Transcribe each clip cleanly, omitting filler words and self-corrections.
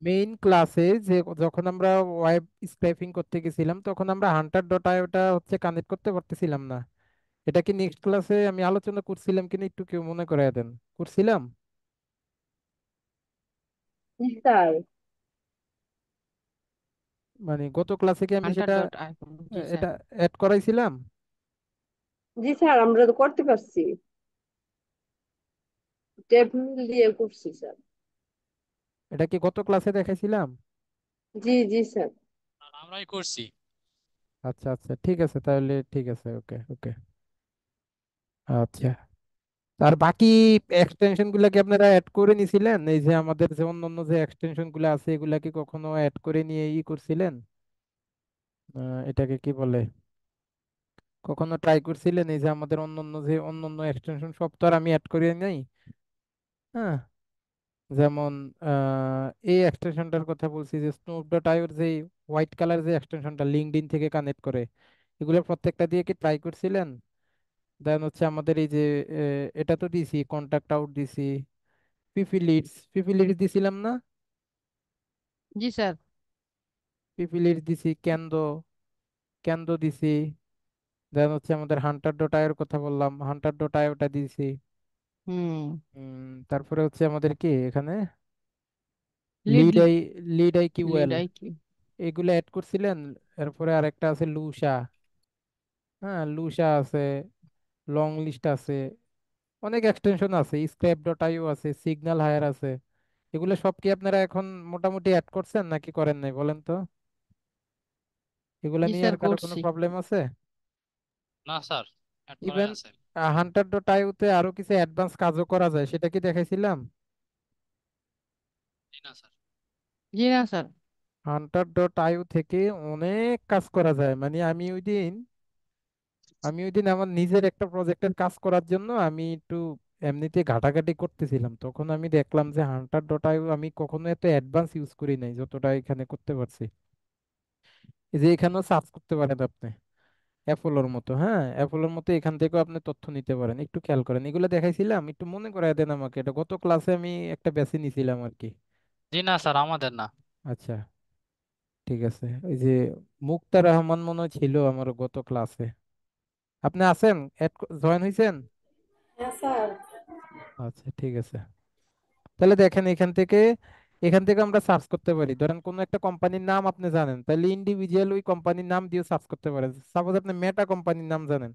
Main ক্লাসে যে যখন আমরা ওয়েব স্ক্র্যাপিং করতে গেছিলাম তখন আমরা হান্টার ডট আইওটা হচ্ছে কানেক্ট করতে পারতেছিলাম না। এটা কি নেক্সট ক্লাসে আমি আলোচনা করছিলাম কিনা একটু কেউ মনে করায় দেন। করছিলাম? জি স্যার। মানে গত ক্লাসে কি আমি হান্টার সেটা ডট আইফোন, জি স্যার। এটা অ্যাড করাইছিলাম? জি স্যার, আমরা তো করতে পারছি, টেবিল দিয়ে করছি স্যার। এটা কি গত ক্লাসে দেখাইছিলাম? জি জি স্যার। আর আমরাই করছি। আচ্ছা আচ্ছা, ঠিক আছে তাহলে, ঠিক আছে, ওকে ওকে। আচ্ছা, আর বাকি এক্সটেনশন গুলা কি আপনারা অ্যাড করে নিছিলেন? এই যে আমাদের যে অন্যান্য যে এক্সটেনশন গুলো আছে এগুলা কি কখনো অ্যাড করে নিয়ে করছিলেন? এটাকে কি বলে, কখনো ট্রাই করছিলেন? এই যে আমাদের অন্যান্য যে অন্যান্য এক্সটেনশন সব তো আর আমি অ্যাড করে নাই। হ্যাঁ, যেমন এই এক্সটেনশনটার কথা বলছি, যে স্নোপ ডট আইওর যে হোয়াইট কালার যে এক্সটেনশনটা লিঙ্কডইন থেকে কানেক্ট করে, এগুলো প্রত্যেকটা দিয়ে কি ট্রাই করছিলেন? দেন হচ্ছে আমাদের এই যে এটা তো দিছি, কন্টাক্ট আউট দিছি, পিপি লিডস দিছিলাম না? জি স্যার। পিপি লিডস দিছি, ক্যান্ডো দিছি। দেন হচ্ছে আমাদের হান্টার ডট আইওর কথা বললাম, হান্টার ডট আইওটা দিছি। হুম। তারপরে হচ্ছে আমাদের কি এখানে lead lead I lead I QL, lead IQ. এগুলো অ্যাড করছিলেন? এরপরে আরেকটা আছে লুসা। হ্যাঁ, লুসা আছে, লং লিস্ট আছে, অনেক এক্সটেনশন আছে, স্ক্র্যাপ ডট আইও আছে, সিগন্যাল হায়ার আছে। এগুলো সব কি আপনারা এখন মোটামুটি অ্যাড করছেন নাকি করেন নাই বলেন তো? এগুলা জি নিয়ে স্যার আর কারো কোনো করছি। প্রবলেম আছে? না স্যার, অ্যাড করাই ইভেন আছে। হান্টার ডট আইওতে আরো কিছু অ্যাডভান্স কাজও করা যায়, সেটা কি দেখাইছিলাম? জি না স্যার। জি না স্যার। হান্টার ডট আইও থেকে অনেক কাজ করা যায়। মানে আমি ওই দিন আমার নিজের একটা প্রজেক্টের কাজ করার জন্য আমি একটু এমনিতে ঘাটাঘাটি করতেছিলাম, তখন আমি দেখলাম যে হান্টার ডট আইও আমি কখনো এত অ্যাডভান্স ইউজ করি নাই যতটা এখানে করতে পারছি। এই যে এখানেও সার্চ করতে পারেন আপনি অ্যাপোলোর মতো। হ্যাঁ, অ্যাপোলোর মতো এখান থেকেও আপনি তথ্য নিতে পারেন। একটু খেয়াল করেন, এগুলো দেখাইছিলাম, একটু মনে করায় দেন আমাকে, এটা গত ক্লাসে আমি একটা বেছে নিছিলাম আর কি। জি না স্যার, আমাদের না। আচ্ছা, ঠিক আছে। ওই যে মুক্তার রহমান মনে হয় ছিল আমার গত ক্লাসে। আপনি আছেন, জয়েন হয়েছেন? হ্যাঁ স্যার। আচ্ছা, ঠিক আছে। তাহলে দেখেন এখান থেকে আমরা সার্চ করতে পারি। ধরেন কোন একটা কোম্পানির নাম আপনি জানেন, তাহলে ইন্ডিভিজুয়াল ওই কোম্পানির নাম দিয়ে সার্চ করতে পারেন। সাপোজ আপনি মেটা কোম্পানির নাম জানেন,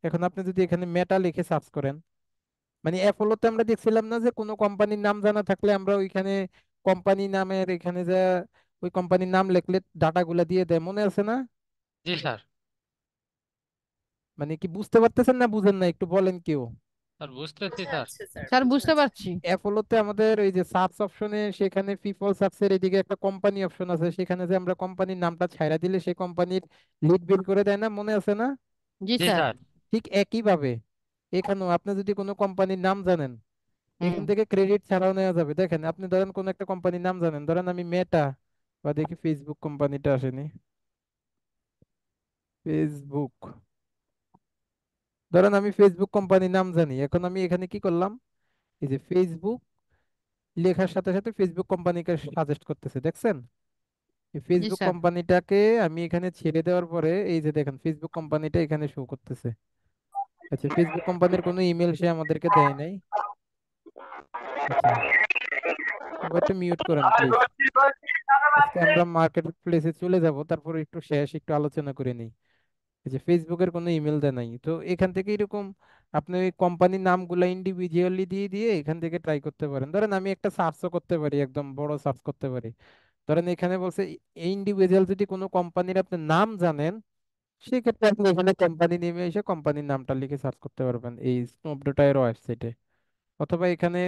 এখন আপনি যদি এখানে মেটা লিখে সার্চ করেন, মানে অ্যাপোলোতে আমরা দেখছিলাম না যে কোনো কোম্পানির নাম জানা থাকলে আমরা ওইখানে কোম্পানি নামের এখানে যে ওই কোম্পানির নাম লিখলে ডাটাগুলা দিয়ে দেয়, মনে আছে না? জি স্যার। মানে কি বুঝতে পারতেছেন না বুঝেন না একটু বলেন কেউ। স্যার বুঝতেছি স্যার। স্যার বুঝতে পারছি। অ্যাপোলোতে আমাদের ওই যে সার্চ অপশনে, সেখানে পিপল সার্চের এদিকে একটা কোম্পানি অপশন আছে, সেখানে যে আমরা কোম্পানির নামটা ছাইড়া দিলে সেই কোম্পানির লিড বের করে দেয় না, মনে আছে না? জি জি স্যার। স্যার। ঠিক একই ভাবে এখানেও আপনি যদি কোনো কোম্পানির নাম জানেন, হুম। এখান থেকে ক্রেডিট ছাড়াও নেওয়া যাবে। দেখেন আপনি ধরেন কোন একটা কোম্পানির নাম জানেন, ধরেন আমি মেটা, বা দেখি ফেসবুক কোম্পানিটা আসেনি, ফেসবুক, ধরেন আমি ফেসবুক কোম্পানির নাম জানি, এখন আমি এখানে কি করলাম, এই যে ফেসবুক লেখার সাথে সাথে ফেসবুক কোম্পানিকে সাজেস্ট করতেছে, দেখছেন? এই জি ফেসবুক স্যার। কোম্পানিটাকে আমি এখানে ছেড়ে দেওয়ার পরে এই যে দেখেন ফেসবুক কোম্পানিটা এখানে শো করতেছে। আচ্ছা, ফেসবুক কোম্পানির কোনো ইমেল সে আমাদেরকে দেয় নাই। আচ্ছা, সবাই একটু মিউট করেন প্লিজ। আজকে আমরা মার্কেট প্লেসে চলে যাব, তারপরে একটু শেষ একটু আলোচনা করে নিই। এই যে ফেসবুকের কোনো ইমেল দেয় নাই, তো এখান থেকে এরকম আপনি ওই কোম্পানির নামগুলো ইন্ডিভিজুয়ালি দিয়ে দিয়ে এখান থেকে ট্রাই করতে পারেন। ধরেন আমি একটা সার্চও করতে পারি, একদম বড় সার্চ করতে পারি। ধরেন এখানে বলছে ইন্ডিভিজুয়াল যদি কোনো কোম্পানির আপনি নাম জানেন, সেক্ষেত্রে আপনি এখানে কোম্পানি নেমে এসে কোম্পানির নামটা লিখে সার্চ করতে পারবেন এই স্নোপডোটায়ের ওয়েবসাইটে। অথবা এখানে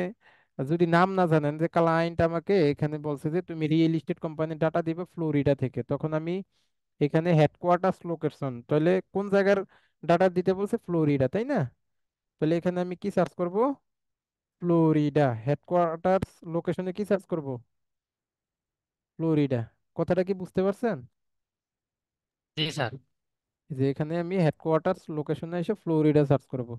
যদি নাম না জানেন, যে ক্লায়েন্ট আমাকে এখানে বলছে যে তুমি রিয়েল এস্টেট কোম্পানির ডাটা দিবে ফ্লোরিডা থেকে, তখন আমি এখানে হেডকোয়ার্টার্স লোকেশন, তাহলে কোন জায়গার ডাটা দিতে বলছে? ফ্লোরিডা, তাই না? তাহলে এখানে আমি কি সার্চ করব? ফ্লোরিডা হেডকোয়ার্টার্স লোকেশনে কি সার্চ করব? ফ্লোরিডা। কথাটা কি বুঝতে পারছেন? জি স্যার। যে এখানে আমি হেডকোয়ার্টার্স লোকেশনে এসে ফ্লোরিডা সার্চ করব।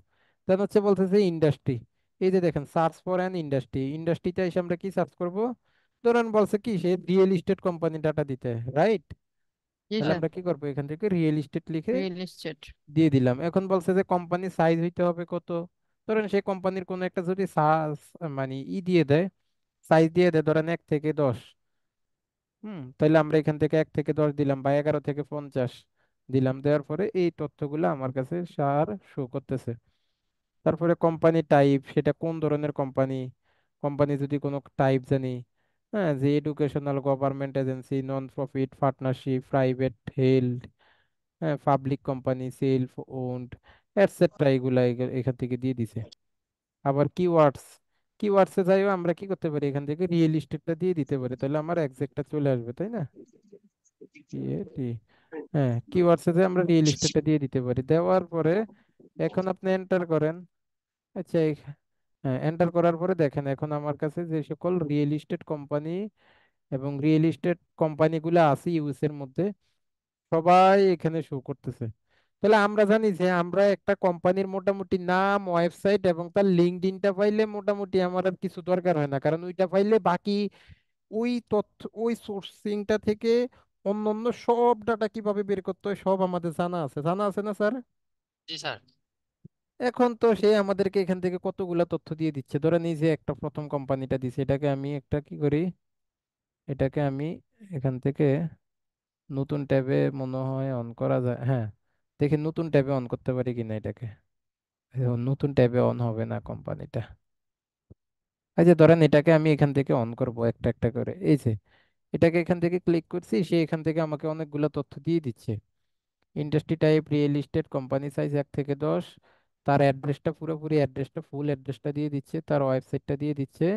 দেন হচ্ছে বলতেছে ইন্ডাস্ট্রি, এই যে দেখেন সার্চ ফর অ্যান ইন্ডাস্ট্রি, ইন্ডাস্ট্রিতে এসে আমরা কি সার্চ করব? ধরেন বলছে কি সে রিয়েল এস্টেট কোম্পানি ডাটা দিতে, রাইট? জি তাহলে স্যার। আমরা কি করবো, এখান থেকে রিয়েল এস্টেট লিখে রিয়েল এস্টেট। দিয়ে দিলাম। এখন বলছে যে কোম্পানি সাইজ হইতে হবে কত। ধরেন সেই কোম্পানির কোনো একটা যদি মানে দিয়ে দেয়, সাইজ দিয়ে দেয়, ধরেন 1 থেকে 10। তাহলে আমরা এখান থেকে 1 থেকে 10 দিলাম, বা 11 থেকে 50 দিলাম। দেওয়ার পরে এই তথ্যগুলো আমার কাছে সার শো করতেছে। তারপরে কোম্পানি টাইপ, সেটা কোন ধরনের কোম্পানি। কোম্পানি যদি কোনো টাইপ জানি, হ্যাঁ, যে educational, government agency, non profit, partnership, private, held, হ্যাঁ, public company, self owned, etcetera, এগুলা এখান থেকে দিয়ে দিছে। আবার কিওয়ার্ডস, কিওয়ার্ডসে যাইও আমরা কি করতে পারি, এখান থেকে রিয়েল এস্টেটটা দিয়ে দিতে পারি, তাহলে আমার এক্সাক্টটা চলে আসবে, তাই না? PAT, হ্যাঁ, কিওয়ার্ডসে যে আমরা রিয়েল এস্টেটটা দিয়ে দিতে পারি। দেওয়ার পরে এখন আপনি এন্টার করেন। আচ্ছা, হ্যাঁ, এন্টার করার পরে দেখেন এখন আমার কাছে যে সকল রিয়েল এস্টেট কোম্পানি এবং রিয়েল এস্টেট কোম্পানিগুলো আছে ইউএস এর মধ্যে, সবাই এখানে শো করতেছে। তাহলে আমরা জানি যে আমরা একটা কোম্পানির মোটামুটি নাম, ওয়েবসাইট এবং তার লিঙ্কডইনটা পাইলে মোটামুটি আমার আর কিছু দরকার হয় না, কারণ ওইটা পাইলে বাকি ওই তথ্য, ওই সোর্সিংটা থেকে অন্যান্য সব ডাটা কিভাবে বের করতে হয় সব আমাদের জানা আছে, জানা আছে না স্যার? জি স্যার। এখন তো সে আমাদেরকে এখান থেকে কতগুলা তথ্য দিয়ে দিচ্ছে। ধরেন এই যে একটা প্রথম কোম্পানিটা দিছে, এটাকে আমি একটা কি করি, এটাকে আমি এখান থেকে নতুন ট্যাবে মনে হয় অন করা যায়, হ্যাঁ। দেখি নতুন ট্যাবে অন করতে পারি কিনা এটাকে। নতুন ট্যাবে অন হবে না কোম্পানিটা। এই যে ধরেন এটাকে আমি এখান থেকে অন করব একটা একটা করে, এই যে এটাকে এখান থেকে ক্লিক করছি, সে এখান থেকে আমাকে অনেকগুলো তথ্য দিয়ে দিচ্ছে। Industry type, real estate, company size 1 থেকে 10, তার অ্যাড্রেসটা, পুরোপুরি অ্যাড্রেসটা, ফুল অ্যাড্রেসটা দিয়ে দিচ্ছে, তার ওয়েবসাইটটা দিয়ে দিচ্ছে,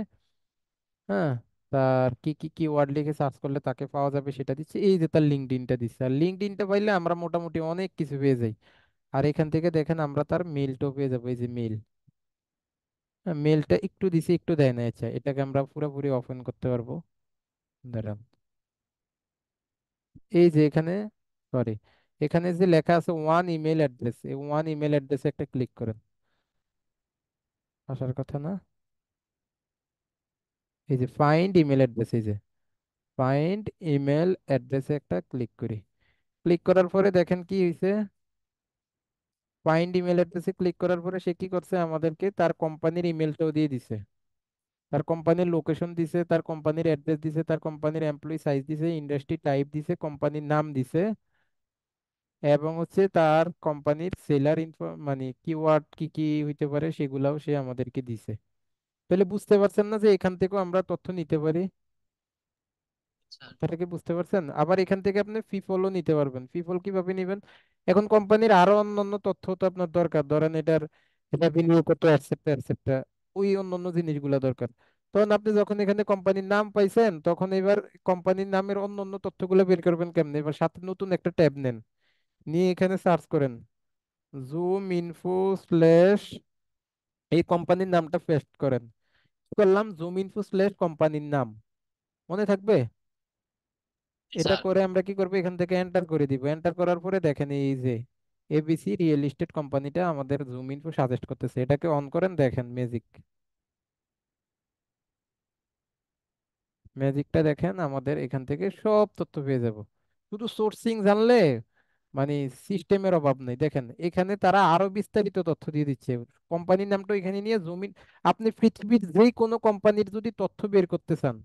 হ্যাঁ, তার কি কি কিওয়ার্ড লিখে সার্চ করলে তাকে পাওয়া যাবে সেটা দিচ্ছে, এই যে তার লিঙ্কডইনটা দিচ্ছে। আর লিঙ্কডইনটা পাইলে আমরা মোটামুটি অনেক কিছু পেয়ে যাই। আর এখান থেকে দেখেন আমরা তার মেলটাও পেয়ে যাবো, এই যে মেল। মেলটা একটু দিছে একটু দেয় না, আচ্ছা এটাকে আমরা পুরোপুরি ওপেন করতে পারবো। দাঁড়ান, এই যে এখানে, সরি, এখানে যে লেখা আছে ওয়ান ইমেল অ্যাড্রেস, এই ওয়ান ইমেল অ্যাড্রেসে একটা ক্লিক করেন। আসার কথা না? এই যে ফাইন্ড ইমেল অ্যাড্রেস, এই যে ফাইন্ড ইমেল অ্যাড্রেসে একটা ক্লিক করি। ক্লিক করার পরে দেখেন কি হয়েছে। ফাইন্ড ইমেল অ্যাড্রেসে ক্লিক করার পরে সে কি করছে, আমাদেরকে তার কোম্পানির ইমেলটাও দিয়ে দিছে, তার কোম্পানির লোকেশন দিছে, তার কোম্পানির অ্যাড্রেস দিছে, তার কোম্পানির এমপ্লয়ি সাইজ দিছে, ইন্ডাস্ট্রি টাইপ দিছে, কোম্পানির নাম দিছে, এবং হচ্ছে তার কোম্পানির সেলার ইনফো, মানে কিওয়ার্ড কি কি হইতে পারে সেগুলাও সে আমাদেরকে দিছে। তাহলে বুঝতে পারছেন না যে এখান থেকেও আমরা তথ্য নিতে পারি? স্যার। কথাটা কি বুঝতে পারছেন? আবার এখান থেকে আপনি ফিফলও নিতে পারবেন। ফিফল কিভাবে নেবেন, এখন কোম্পানির আরো অন্যান্য তথ্য তো আপনার দরকার, ধরেন এটার রেভিনিউ কত, এটসেট্রা এটসেট্রা, ওই অন্যান্য জিনিসগুলো দরকার। তখন আপনি যখন এখানে কোম্পানির নাম পাইছেন, তখন এবার কোম্পানির নামের অন্যান্য তথ্যগুলো বের করবেন কেমনে, এবার সাথে নতুন একটা ট্যাব নেন, নিয়ে এখানে সার্চ করেন জুম ইনফো স্ল্যাশ, এই কোম্পানির নামটা পেস্ট করেন। কি করলাম, জুম ইনফো স্ল্যাশ কোম্পানির নাম, মনে থাকবে? জি এটা স্যার। করে আমরা কি করবো, এখান থেকে এন্টার করে দিব। এন্টার করার পরে দেখেন এই যে এবিসি রিয়েল এস্টেট কোম্পানিটা আমাদের জুম ইনফো সাজেস্ট করতেছে, এটাকে অন করেন, দেখেন ম্যাজিক, ম্যাজিকটা দেখেন, আমাদের এখান থেকে সব তথ্য পেয়ে যাব। শুধু সোর্সিং জানলে মানে সিস্টেমের অভাব নেই। দেখেন এখানে তারা আরো বিস্তারিত তথ্য দিয়ে দিচ্ছে, কোম্পানির নামটা এখানে নিয়ে জমিন, আপনি পৃথিবীর যেই কোনো কোম্পানির যদি তথ্য বের করতে চান,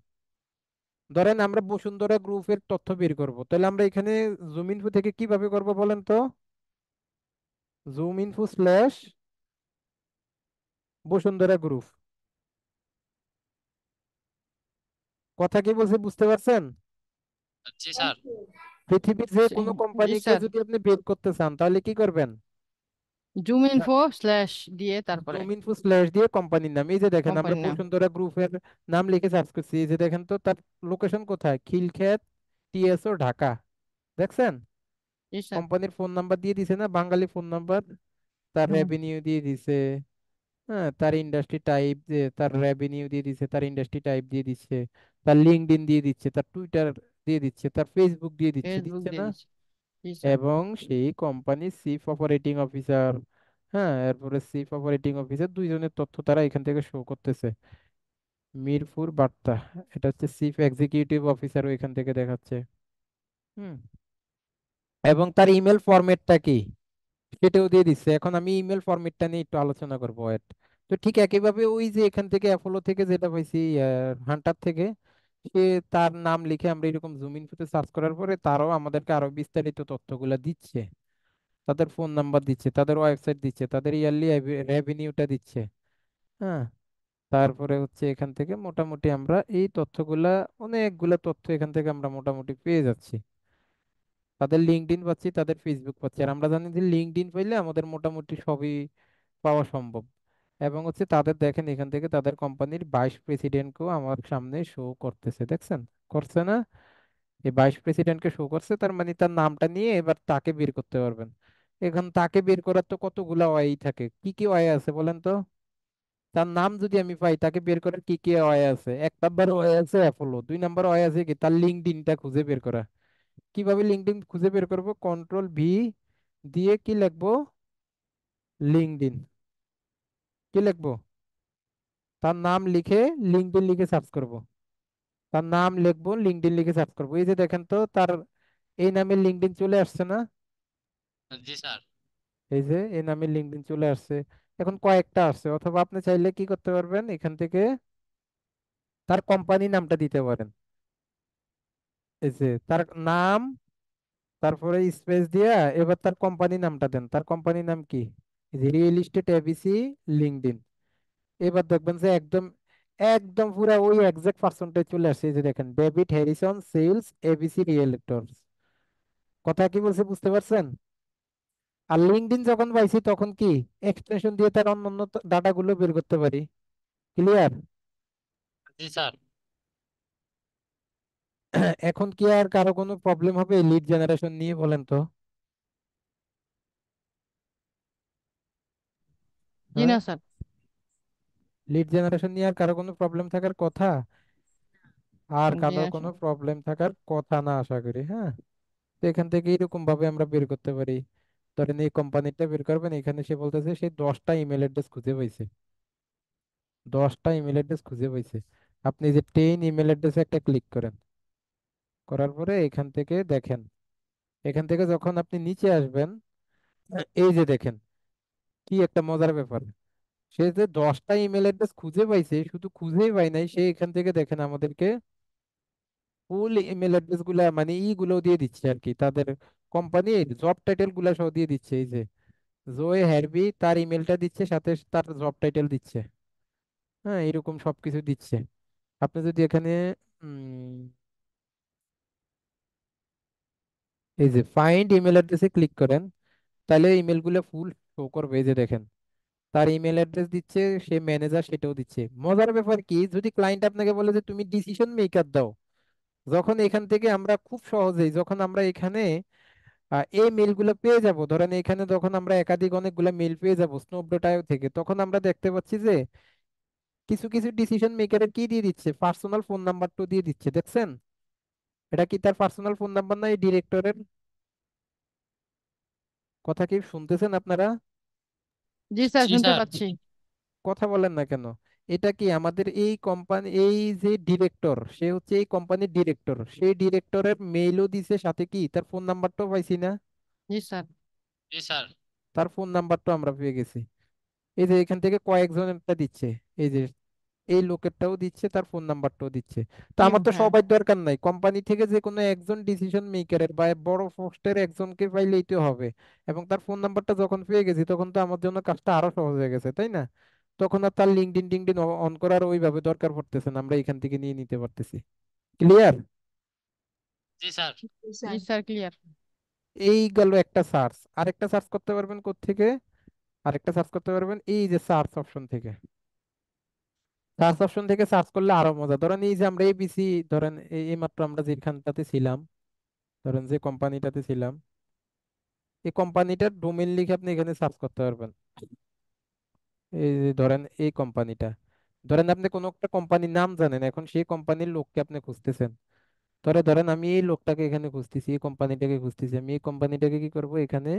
ধরেন আমরা বসুন্ধরা গ্রুপের তথ্য বের করব, তাহলে আমরা এখানে জুম ইনফো থেকে কিভাবে করব বলেন তো? Zoom info slash Bashundhara group, কথা কি বলছে বুঝতে পারছেন? জি স্যার। পৃথিবীর যে কোনো জি কোম্পানিকে স্যার। যদি আপনি বের করতে চান তাহলে কি করবেন? জুম ইনফো স্ল্যাশ দিয়ে তারপরে জুম ইনফো স্ল্যাশ দিয়ে কোম্পানির নাম, এই যে দেখেন আমরা কোম্পানির নাম। বসুন্ধরা গ্রুপের নাম লিখে সার্চ করছি, এই যে দেখেন তো তার লোকেশন কোথায়, খিলক্ষেত, TSO, ঢাকা। দেখছেন? জি স্যার। কোম্পানির ফোন নাম্বার দিয়ে দিছে না, বাঙালি ফোন নাম্বার, তার হুম। রেভিনিউ দিয়ে দিছে, হ্যাঁ, তার ইন্ডাস্ট্রি টাইপ, যে তার রেভিনিউ দিয়ে দিচ্ছে, তার ইন্ডাস্ট্রি টাইপ দিয়ে দিচ্ছে, তার লিঙ্কডইন দিয়ে দিচ্ছে, তার টুইটার দিয়ে দিচ্ছে, তার ফেসবুক দিয়ে দিচ্ছে, ফেসবুক দিচ্ছে দিয়ে না? দিচ্ছি। জি স্যার। এবং সেই কোম্পানির চিফ অপারেটিং অফিসার, হ্যাঁ, এরপরে চিফ অপারেটিং অফিসার দুইজনের তথ্য তারা এখান থেকে শো করতেছে। মিরপুর বার্তা, এটা হচ্ছে চিফ এক্সিকিউটিভ অফিসার ওইখান থেকে দেখাচ্ছে। হুম। এবং তার ইমেল ফরম্যাটটা কি সেটাও দিয়ে দিচ্ছে। এখন আমি ইমেল ফরম্যাটটা নিয়ে একটু আলোচনা করবো ওয়েট। তো ঠিক একইভাবে ওই যে এখান থেকে অ্যাপোলো থেকে যেটা পাইছি, হান্টার থেকে, সে তার নাম লিখে আমরা এরকম জুম ইনফোতে সার্চ করার পরে তারাও আমাদেরকে আরো বিস্তারিত তথ্যগুলা দিচ্ছে। তাদের ফোন নাম্বার দিচ্ছে, তাদের ওয়েবসাইট দিচ্ছে, তাদের ইয়ারলি রেভিনিউটা দিচ্ছে। হ্যাঁ। তারপরে হচ্ছে এখান থেকে মোটামুটি আমরা এই তথ্যগুলা, অনেকগুলা তথ্য এখান থেকে আমরা মোটামুটি পেয়ে যাচ্ছি। তাদের লিঙ্কডইন পাচ্ছি, তাদের ফেসবুক পাচ্ছি, আর আমরা জানি যে লিঙ্কডইন পাইলে আমাদের মোটামুটি সবই পাওয়া সম্ভব। এবং হচ্ছে তাদের দেখেন এখান থেকে তাদের কোম্পানির ভাইস প্রেসিডেন্টকেও আমার সামনে শো করতেছে, দেখছেন? করছে না? এই ভাইস প্রেসিডেন্টকে শো করছে, তার মানে তার নামটা নিয়ে এবার তাকে বের করতে পারবেন। এখন তাকে বের করার তো কতগুলা ওয়াই থাকে, কি কি ওয়াই আছে বলেন তো? তার নাম যদি আমি পাই, তাকে বের করার কি কি ওয়াই আছে? এক নাম্বার ওয়াই আছে অ্যাপোলো, দুই নাম্বার ওয়াই আছে কি তার লিঙ্কডইনটা খুঁজে বের করা। কিভাবে লিঙ্কডইন খুঁজে বের করব? কন্ট্রোল ভি দিয়ে কি লিখবো? লিঙ্কডইন। কি লিখবো? তার নাম লিখে লিঙ্কডইন লিখে সার্চ করব। তার নাম লিখবো, লিঙ্কডইন লিখে সার্চ করব। এই যে দেখেন তো তার এই নামে লিঙ্কডইন চলে আসছে না? জি স্যার। এই যে এই নামে লিঙ্কডইন চলে আসছে। এখন কয়েকটা আসছে, অথবা আপনি চাইলে কি করতে পারবেন, এখান থেকে তার কোম্পানি নামটা দিতে পারেন। এই যে তার নাম, তারপরে স্পেস দিয়া এবার তার কোম্পানি নামটা দেন। তার কোম্পানি নাম কি? Real estate ABC LinkedIn. এবার দেখবেন যে একদম একদম পুরা ওই এক্সাক্ট পার্সনটাই চলে আসছে। এই যে দেখেন, ডেভিড হ্যারিসন, সেলস, এবিসি রিয়েলটরস। কথা কি বলছে বুঝতে পারছেন? আর লিঙ্কডইন যখন পাইছি তখন কি এক্সটেনশন দিয়ে তার অন্যান্য ডাটাগুলো বের করতে পারি। ক্লিয়ার? জি স্যার। এখন কি আর কারো কোনো প্রবলেম হবে লিড জেনারেশন নিয়ে বলেন তো? জি হ্যাঁ, না স্যার। লিড জেনারেশন নিয়ে আর কারো কোনো প্রবলেম থাকার কথা? আর জি কারো না কোনো স্যার। প্রবলেম থাকার কথা না আশা করি। হ্যাঁ। তো এখান থেকে এরকম ভাবে আমরা বের করতে পারি। ধরেন এই কোম্পানিটা বের করবেন, এখানে সে বলতেছে সে 10টা ইমেল অ্যাড্রেস খুঁজে পাইছে। 10টা ইমেল অ্যাড্রেস খুঁজে পাইছে। আপনি যে 10 ইমেল অ্যাড্রেসে একটা ক্লিক করেন, করার পরে এখান থেকে দেখেন, এখান থেকে যখন আপনি নিচে আসবেন, এই যে দেখেন কি একটা মজার ব্যাপার। সে যে 10টা ইমেল অ্যাড্রেস খুঁজে পাইছে, শুধু খুঁজেই পাই নাই, সে এখান থেকে দেখেন আমাদেরকে ফুল ইমেল অ্যাড্রেস গুলা মানে গুলো দিয়ে দিচ্ছে আর কি, তাদের কোম্পানির জব টাইটেল গুলা সহ দিয়ে দিচ্ছে। এই যে জোয়ে হ্যারবি, তার ইমেলটা দিচ্ছে, সাথে তার জব টাইটেল দিচ্ছে। হ্যাঁ, এরকম সবকিছু দিচ্ছে। আপনি যদি এখানে উম, এই যে ফাইন্ড ইমেল অ্যাড্রেসে ক্লিক করেন, তাহলে ইমেল গুলো ফুল শো করবে। এই যে দেখেন তার ইমেল অ্যাড্রেস দিচ্ছে, সে ম্যানেজার সেটাও দিচ্ছে। মজার ব্যাপার কি, যদি ক্লায়েন্ট আপনাকে বলে যে তুমি ডিসিশন মেকার দাও, যখন এখান থেকে আমরা খুব সহজেই যখন আমরা এখানে এই মেলগুলো পেয়ে যাব, ধরেন এখানে যখন আমরা একাধিক অনেকগুলো মেল পেয়ে যাব স্নোপডোটাইও থেকে, তখন আমরা দেখতে পাচ্ছি যে কিছু কিছু ডিসিশন মেকারের কি দিয়ে দিচ্ছে, পার্সোনাল ফোন নাম্বারটা দিয়ে দিচ্ছে। দেখছেন? এটা কি তার পার্সোনাল ফোন নাম্বার না এই ডিরেক্টরের? কথা কি শুনতেছেন আপনারা? জি স্যার, জি শুনতে স্যার। পাচ্ছি। কথা বলেন না কেন? এটা কি আমাদের এই কোম্পানি, এই যে ডিরেক্টর, সে হচ্ছে এই কোম্পানির ডিরেক্টর, সেই ডিরেক্টরের মেইলও দিছে, সাথে কি তার ফোন নাম্বারটাও পাইছি না? জি স্যার। জি স্যার। তার ফোন নাম্বারটাও আমরা পেয়ে গেছি। এই যে এখান থেকে কয়েকজনেরটা দিচ্ছে, এই যে এই লোকেরটাও দিচ্ছে, তার ফোন নাম্বারটাও দিচ্ছে। তো জি আমার তো হ্যাঁ। সবার দরকার নাই, কোম্পানি থেকে যে কোনো একজন ডিসিশন মেকারের বা বড় পোস্টের একজনকে পাইলেই তো হবে। এবং তার ফোন নাম্বারটা যখন পেয়ে গেছি, তখন তো আমার জন্য কাজটা আরো সহজ হয়ে গেছে, তাই না? তখন আর তার লিঙ্কডইন টিঙ্কডিন অন করার ওইভাবে দরকার পড়তেছে না, আমরা এখান থেকে নিয়ে নিতে পারতেছি। ক্লিয়ার? জি স্যার। জি স্যার, ক্লিয়ার। এই গেল একটা সার্চ। আরেকটা সার্চ করতে পারবেন কোত্থেকে? আরেকটা সার্চ করতে পারবেন এই যে সার্চ অপশন থেকে। সার্চ অপশন থেকে সার্চ করলে আরো মজা। ধরেন এই যে আমরা এবিসি, ধরেন এই মাত্র আমরা যেখানটাতে ছিলাম, ধরেন যে কোম্পানিটাতে ছিলাম, এই কোম্পানিটার ডোমেইন লিখে আপনি এখানে সার্চ করতে পারবেন। এই যে ধরেন এই কোম্পানিটা, ধরেন আপনি কোনো একটা কোম্পানির নাম জানেন, এখন সেই কোম্পানির লোককে আপনি খুঁজতেছেন। ধরেন আমি এই লোকটাকে এখানে খুঁজতেছি, এই কোম্পানিটাকে খুঁজতেছি, আমি এই কোম্পানিটাকে কি করব, এখানে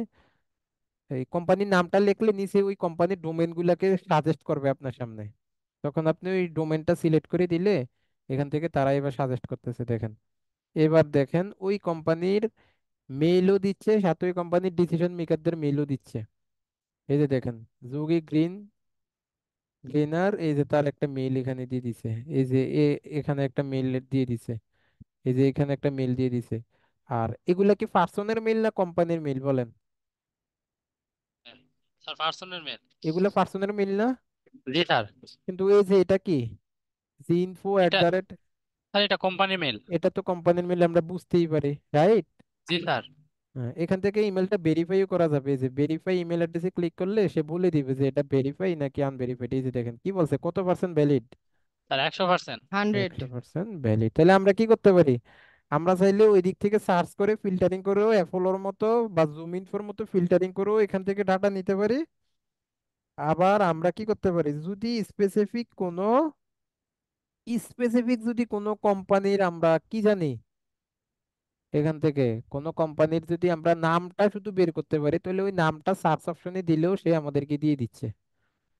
এই কোম্পানির নামটা লিখলে নিচে ওই কোম্পানির ডোমেইন গুলাকে সাজেস্ট করবে আপনার সামনে। তখন আপনি ওই ডোমেনটা সিলেক্ট করে দিলে এখান থেকে তারা এবার সাজেস্ট করতেছে, দেখেন। এবার দেখেন ওই কোম্পানির মেইলও দিচ্ছে, সাথে ওই কোম্পানির ডিসিশন মেকারদের মেইলও দিচ্ছে। এই যে দেখেন, যোগী গ্রিনার, এই যে তার একটা মেইল এখানে দিয়ে দিছে। এই যে এখানে একটা মেইল দিয়ে দিছে। এই যে এখানে একটা মেইল দিয়ে দিছে। আর এগুলা কি পার্সনের মেইল না কোম্পানির মেইল বলেন? Sir personal mail. এগুলা পার্সনের মেইল না? জি স্যার। কিন্তু এই যে এটা কি, জি ইনফো অ্যাট এটা দ্য রেট, স্যার এটা কোম্পানি মেল। এটা তো কোম্পানির মেইল, আমরা বুঝতেই পারি, রাইট? জি স্যার। হ্যাঁ, এখান থেকে ইমেলটা ভেরিফাইও করা যাবে। এই যে ভেরিফাই ইমেল অ্যাড্রেসে ক্লিক করলে সে বলে দিবে যে এটা ভেরিফাই নাকি আনভেরিফাইড। এই যে দেখেন কি বলছে, কত পার্সেন্ট ভ্যালিড। স্যার 100%। 100। 100% ভ্যালিড। তাহলে আমরা কি করতে পারি, আমরা চাইলে ওই দিক থেকে সার্চ করে ফিল্টারিং করেও অ্যাপোলোর মতো বা জুম ইনফোর মতো ফিল্টারিং করেও এখান থেকে ডাটা নিতে পারি। আবার আমরা কি করতে পারি, যদি যদি কোনো কোম্পানির আমরা কি জানি, এখান থেকে কোনো কোম্পানির যদি আমরা নামটা শুধু বের করতে পারি, তাহলে ওই নামটা সার্চ অপশনে দিলেও সে আমাদেরকে দিয়ে দিচ্ছে।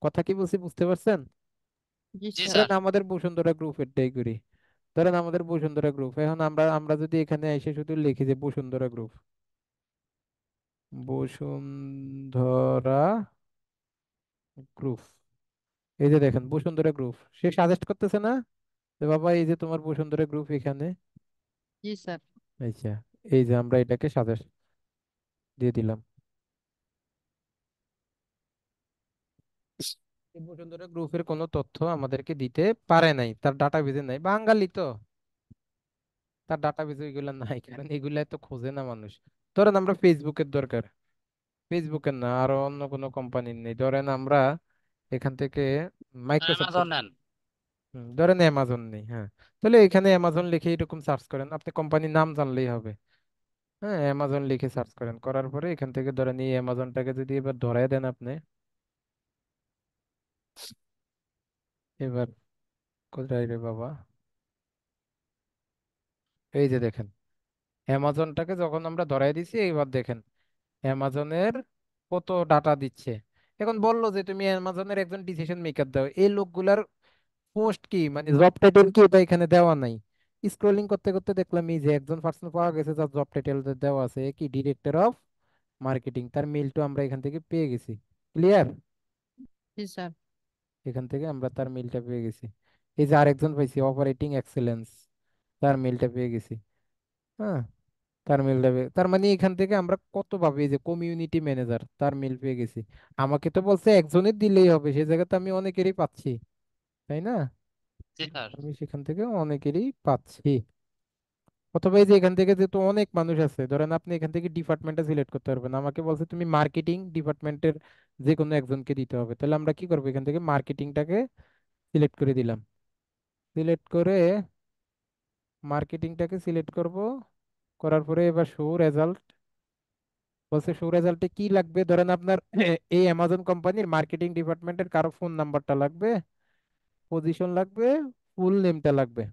কথা কি বলছি বুঝতে পারছেন? জি জি স্যার। স্যার। ধরেন আমাদের বসুন্ধরা গ্রুপেরটাই করি। ধরেন আমাদের বসুন্ধরা গ্রুপ, এখন আমরা আমরা যদি এখানে এসে শুধু লিখি যে বসুন্ধরা গ্রুপ, বসুন্ধরা গ্রুপ, এই যে দেখেন বসুন্ধরা গ্রুপ, সে সাজেস্ট করতেছে না যে বাবা এই যে তোমার বসুন্ধরা গ্রুপ এখানে। জি স্যার। আচ্ছা, এই যে আমরা এটাকে সাজেস্ট দিয়ে দিলাম। এই বসুন্ধরা গ্রুপের কোনো তথ্য আমাদেরকে দিতে পারে নাই, তার ডাটাবেজে নাই, বাঙালি তো, তার ডাটাবেজে এগুলা নাই, কারণ এগুলা তো খোঁজে না মানুষ। ধরেন আমরা ফেসবুকের দরকার, ফেসবুকের না আরো অন্য কোনো কোম্পানির নেই, ধরেন আমরা এখান থেকে মাইক্রোসফটের, অ্যামাজন নেন। ধরেন অ্যামাজন নেই, হ্যাঁ। তাহলে এখানে অ্যামাজন লিখে এরকম সার্চ করেন, আপনি কোম্পানির নাম জানলেই হবে। হ্যাঁ, অ্যামাজন লিখে সার্চ করেন, করার পরে এখান থেকে ধরেন এই অ্যামাজনটাকে যদি এবার ধরায় দেন আপনি, এবার কোথায় রে বাবা, এই যে দেখেন অ্যামাজনটাকে যখন আমরা ধরায় দিছি, এবার দেখেন অ্যামাজনের কত ডাটা দিচ্ছে। এখন বললো যে তুমি অ্যামাজনের একজন ডিসিশন মেকার দাও, এই লোকগুলার পোস্ট কি মানে জব টাইটেল কি এটা এখানে দেওয়া নাই। স্ক্রলিং করতে করতে দেখলাম এই যে একজন পার্সন পাওয়া গেছে যার জব টাইটেল দেওয়া আছে, এ কি ডিরেক্টর অফ মার্কেটিং, তার মেইলটা আমরা এখান থেকে পেয়ে গেছি। ক্লিয়ার? জি স্যার। এখান থেকে আমরা তার মেইলটা পেয়ে গেছি। এই যে আরেকজন পাইছি অপারেটিং এক্সেলেন্স, তার মেইলটা পেয়ে গেছি। হ্যাঁ, তার মেইলটা তার মানে এখান থেকে আমরা কত পাবো, এই যে কমিউনিটি ম্যানেজার, তার মেইল পেয়ে গেছি। আমাকে তো বলছে একজনের দিলেই হবে, সে জায়গাতে আমি অনেকেরই পাচ্ছি, তাই না? জি স্যার। আমি সেখান থেকে অনেকেরই পাচ্ছি। অথবা এই যে এখান থেকে যেহেতু অনেক মানুষ আছে, ধরেন আপনি এখান থেকে ডিপার্টমেন্টটা সিলেক্ট করতে পারবেন, আমাকে বলছে তুমি মার্কেটিং ডিপার্টমেন্টের যে কোনো একজনকে দিতে হবে, তাহলে আমরা কি করবো, এখান থেকে মার্কেটিংটাকে সিলেক্ট করে দিলাম। সিলেক্ট করে মার্কেটিংটাকে সিলেক্ট করব, করার পরে এবার শো রেজাল্ট, বলছে শো রেজাল্টে কি লাগবে, ধরেন আপনার এই অ্যামাজন কোম্পানির মার্কেটিং ডিপার্টমেন্টের কারো ফোন নাম্বারটা লাগবে, পজিশন লাগবে, ফুল নেমটা লাগবে।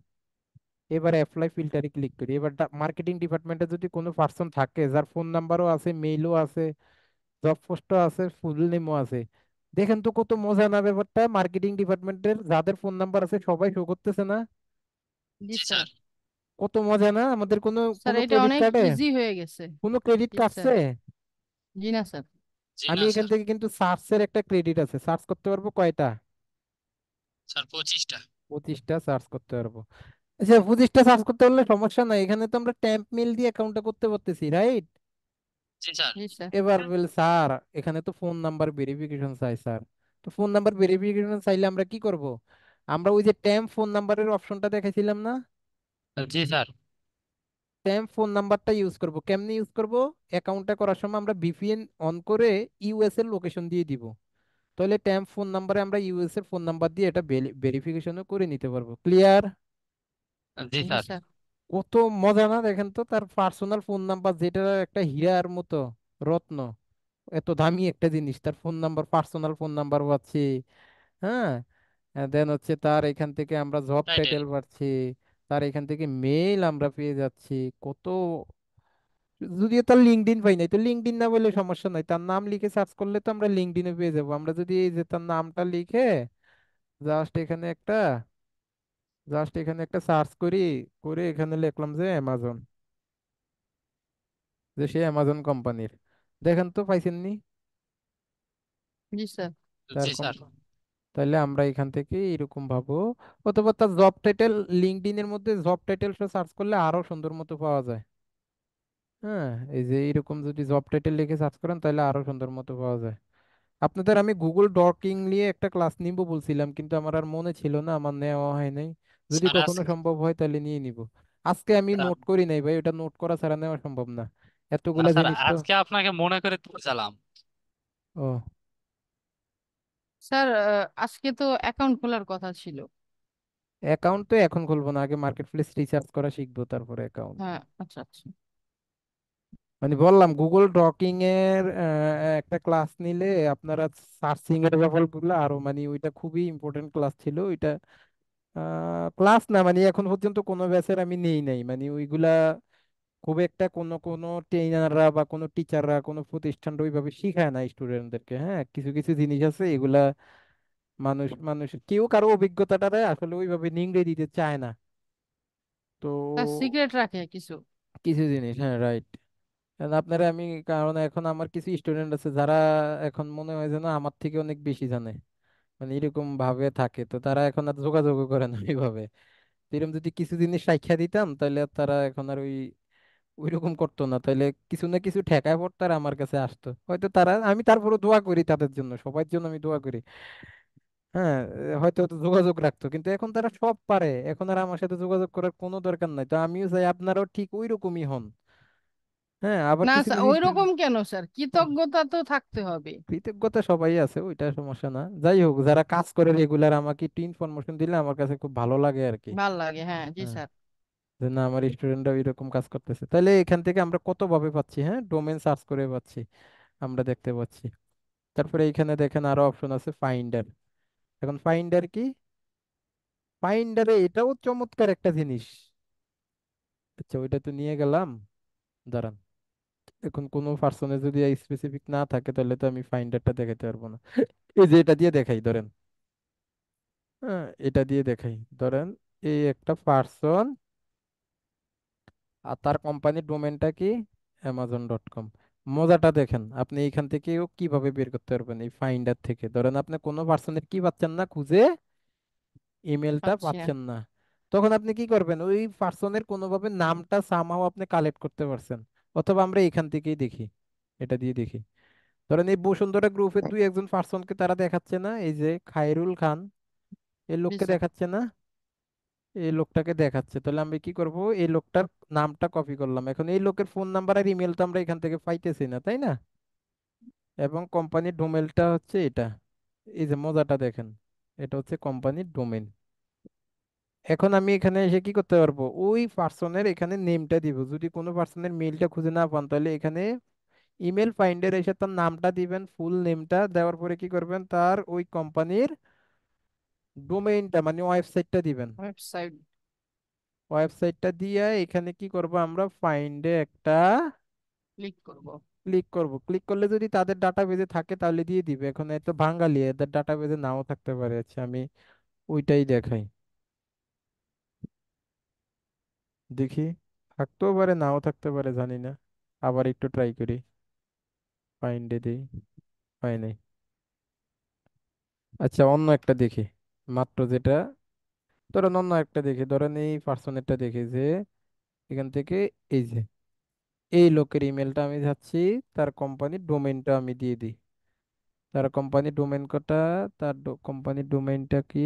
এবার অ্যাপ্লাই ফিল্টারে ক্লিক করি। এবার মার্কেটিং ডিপার্টমেন্টে যদি কোনো পার্সন থাকে যার ফোন নাম্বারও আছে, মেইলও আছে, জব পোস্টও আছে, ফুল নেমও আছে, দেখেন তো কত মজা না ব্যাপারটা, মার্কেটিং ডিপার্টমেন্টের যাদের ফোন নাম্বার আছে সবাই শো করতেছে না? জি জি স্যার। স্যার। কত মজা না, আমাদের কোনো স্যার কোনো এটা ক্রেডিট অনেক কার্ডে ইজি হয়ে গেছে। কোনো ক্রেডিট জি স্যার। কাটছে? জি না স্যার। জি আমি না এখান স্যার। থেকে কিন্তু সার্চের একটা ক্রেডিট আছে, সার্চ করতে পারবো কয়টা, স্যার 25টা। 25টা সার্চ করতে পারবো। আচ্ছা, 25টা সার্চ করতে পারলে সমস্যা নাই, এখানে তো আমরা ট্যাম্প মেল দিয়ে অ্যাকাউন্টটা করতে পারতেছি, রাইট? জি স্যার। জি স্যার। এবার বল স্যার, এখানে তো ফোন নাম্বার ভেরিফিকেশন চাই স্যার। তো ফোন নাম্বার ভেরিফিকেশন চাইলে আমরা কি করব, আমরা ওই যে ট্যাম্প ফোন নাম্বারের অপশনটা দেখাইছিলাম না, জি স্যার। ট্যাম্প ফোন নাম্বারটা ইউজ করব। কেমনে ইউজ করব, অ্যাকাউন্টটা করার সময় আমরা ভিপিএন অন করে ইউএস এর লোকেশন দিয়ে দিব, তাহলে ট্যাম্প ফোন নাম্বারে আমরা ইউএস এর ফোন নাম্বার দিয়ে এটা ভেরিফিকেশনও করে নিতে পারবো। ক্লিয়ার? জি জি স্যার। স্যার। কত মজা না, দেখেন তো তার পার্সোনাল ফোন নাম্বার, যেটা একটা হীরার মতো, রত্ন, এত দামি একটা জিনিস, তার phone number, personal phone number পাচ্ছি। হ্যাঁ, দেন হচ্ছে তার এখান থেকে আমরা জব টাইটেল। টাইটেল পাচ্ছি, তার এখান থেকে মেইল আমরা পেয়ে যাচ্ছি। কত, যদিও তার লিঙ্কডইন পাই নাই, তো লিঙ্কডইন না বলে সমস্যা নাই, তার নাম লিখে সার্চ করলে তো আমরা লিঙ্কডইনে পেয়ে যাবো। আমরা যদি এই যে তার নামটা লিখে জাস্ট এখানে একটা সার্চ করি, করে এখানে লিখলাম যে অ্যামাজন, যে সে অ্যামাজন কোম্পানির। দেখেন তো পাইছেন নি? জি স্যার। তার জি কম স্যার। তাহলে আমরা এখান থেকে এরকম ভাবো, অথবা তার জব টাইটেল, লিঙ্কডইন এর মধ্যে জব টাইটেল সার্চ করলে আরো সুন্দর মতো পাওয়া যায়। হ্যাঁ, এই যে এরকম যদি জব টাইটেল লিখে সার্চ করেন তাহলে আরো সুন্দর মতো পাওয়া যায়। আপনাদের আমি গুগল ডকিং নিয়ে একটা ক্লাস নিব বলছিলাম, কিন্তু আমার আর মনে ছিল না, আমার নেওয়া হয় নাই। যদি স্যার কখনো আজকে সম্ভব হয় তাহলে নিয়ে নিব। আজকে আমি স্যার নোট করি নাই ভাই, ওটা নোট করা ছাড়া নেওয়া সম্ভব না, এতগুলা স্যার, জিনিস তো। আজকে আপনাকে মনে করে পৌঁছালাম। ও, স্যার আজকে তো অ্যাকাউন্ট খোলার কথা ছিল। অ্যাকাউন্ট তো এখন খুলবো না, আগে মার্কেট প্লেস রিসার্চ করা শিখবো তারপরে অ্যাকাউন্ট। হ্যাঁ, আচ্ছা আচ্ছা। মানে বললাম গুগল ডকিং এর একটা ক্লাস নিলে আপনারা সার্চিং এর ব্যাপারগুলো আরো, মানে ওইটা খুবই ইম্পর্টেন্ট ক্লাস ছিল ওইটা। ক্লাস না, মানে এখন পর্যন্ত কোনো ব্যাচের আমি নেই নাই, মানে ওইগুলা খুব একটা কোনো কোনো ট্রেনাররা বা কোনো টিচাররা কোনো প্রতিষ্ঠানরা ওইভাবে শিখায় না স্টুডেন্টদেরকে। হ্যাঁ, কিছু কিছু জিনিস আছে এগুলা মানুষ মানুষ কেউ কারো অভিজ্ঞতাটা আসলে ওইভাবে নিংড়ে দিতে চায় না। তো স্যার সিক্রেট রাখে কিছু। কিছু জিনিস, হ্যাঁ রাইট। আপনারা আমি, কারণ এখন আমার কিছু স্টুডেন্ট আছে যারা এখন মনে হয় যেন আমার থেকে অনেক বেশি জানে, মানে এরকম ভাবে থাকে, তো তারা এখন আর যোগাযোগ করে না ওইভাবে। তো এরকম যদি কিছু জিনিস শিক্ষা দিতাম তাহলে আর তারা এখন আর ওইরকম করতো না, তাহলে কিছু না কিছু ঠেকায় পড়তো আর আমার কাছে আসতো হয়তো তারা। আমি তারপরে দোয়া করি তাদের জন্য, সবার জন্য আমি দোয়া করি। হ্যাঁ, হয়তো তো যোগাযোগ রাখতো, কিন্তু এখন তারা সব পারে, এখন আর আমার সাথে যোগাযোগ করার কোনো দরকার নাই। তো আমিও চাই আপনারাও ঠিক ওই রকমই হন। হ্যাঁ, আবার না কিছু স্যার, কিছু ওই স্টুডেন্ট, রকম কেন স্যার, কৃতজ্ঞতা তো থাকতে হবে। কৃতজ্ঞতা সবাই আছে, ওইটা সমস্যা না। যাই হোক, যারা কাজ করে রেগুলার আমাকে একটু ইনফরমেশন দিলে আমার কাছে খুব ভালো লাগে আর কি। ভাল লাগে, হ্যাঁ জি হ্যাঁ, স্যার। যে না আমার স্টুডেন্টরা এরকম কাজ করতেছে, তাহলে এখান থেকে আমরা কত ভাবে পাচ্ছি, হ্যাঁ ডোমেন সার্চ করে পাচ্ছি, আমরা দেখতে পাচ্ছি। তারপরে এখানে দেখেন আরো অপশন আছে ফাইন্ডার। এখন ফাইন্ডার কি? ফাইন্ডারে এটাও চমৎকার একটা জিনিস। আচ্ছা, ওইটা তো নিয়ে গেলাম, দাঁড়ান। এখন কোনো পার্সনে যদি স্পেসিফিক না থাকে তাহলে তো আমি ফাইন্ডারটা দেখাতে পারবো না। এই যে এটা দিয়ে দেখাই ধরেন, হ্যাঁ এটা দিয়ে দেখাই ধরেন, এই একটা পার্সন আর তার কোম্পানির ডোমেনটা কি, amazon.com। মজাটা দেখেন, আপনি এখান থেকেও কিভাবে বের করতে পারবেন এই ফাইন্ডার থেকে। ধরেন আপনি কোনো পার্সনের কি পাচ্ছেন না খুঁজে, ইমেলটা আচ্ছা। পাচ্ছেন না, তখন আপনি কি করবেন, ওই পার্সনের কোনোভাবে নামটা সামহাও আপনি কালেক্ট করতে পারছেন। অথবা আমরা এখান থেকেই দেখি, এটা দিয়ে দেখি। ধরেন এই বসুন্ধরা গ্রুপের দুই একজন পার্সনকে তারা দেখাচ্ছে না, এই যে খায়রুল খান, এই জি লোককে স্যার। দেখাচ্ছে না, এই লোকটাকে দেখাচ্ছে। তাহলে আমি কি করব, এই লোকটার নামটা কপি করলাম, এখন এই লোকের ফোন নাম্বার আর ইমেল তো আমরা এখান থেকে পাইতেছি না, তাই না? এবং কোম্পানির ডোমেনটা হচ্ছে এটা। এই যে মজাটা দেখেন, এটা হচ্ছে কোম্পানির ডোমেন। এখন আমি এখানে এসে কি করতে পারবো, ওই পার্সনের এখানে নেমটা দিব, যদি কোনো পার্সনের মেইলটা খুঁজে না পান তাহলে এখানে ইমেল ফাইন্ডার এসে তার নামটা দিবেন, ফুল নেমটা দেওয়ার পরে কি করবেন, তার ওই কোম্পানির ডোমেইনটা মানে ওয়েবসাইটটা দিবেন। ওয়েবসাইট। ওয়েবসাইটটা দিয়ে এখানে কি করব, আমরা ফাইন্ডে একটা ক্লিক করব। ক্লিক করব। ক্লিক করলে যদি তাদের ডাটাবেজে থাকে তাহলে দিয়ে দিবে, এখন এত বাঙালি এদের ডাটাবেজে নাও থাকতে পারে। আচ্ছা, আমি ওইটাই দেখাই, দেখি থাকতেও পারে নাও থাকতে পারে, জানি না। আবার একটু ট্রাই করি, ফাইন্ডে দিই, পাই নাই। আচ্ছা, অন্য একটা দেখি, মাত্র যেটা, ধরেন অন্য একটা দেখি, ধরেন এই পার্সনেরটা দেখি যে এখান থেকে, এই যে এই লোকের ইমেলটা আমি যাচ্ছি, তার কোম্পানির ডোমেইনটা আমি দিয়ে দিই। তার কোম্পানির ডোমেইন কটা, তার কোম্পানির ডোমেইনটা কি,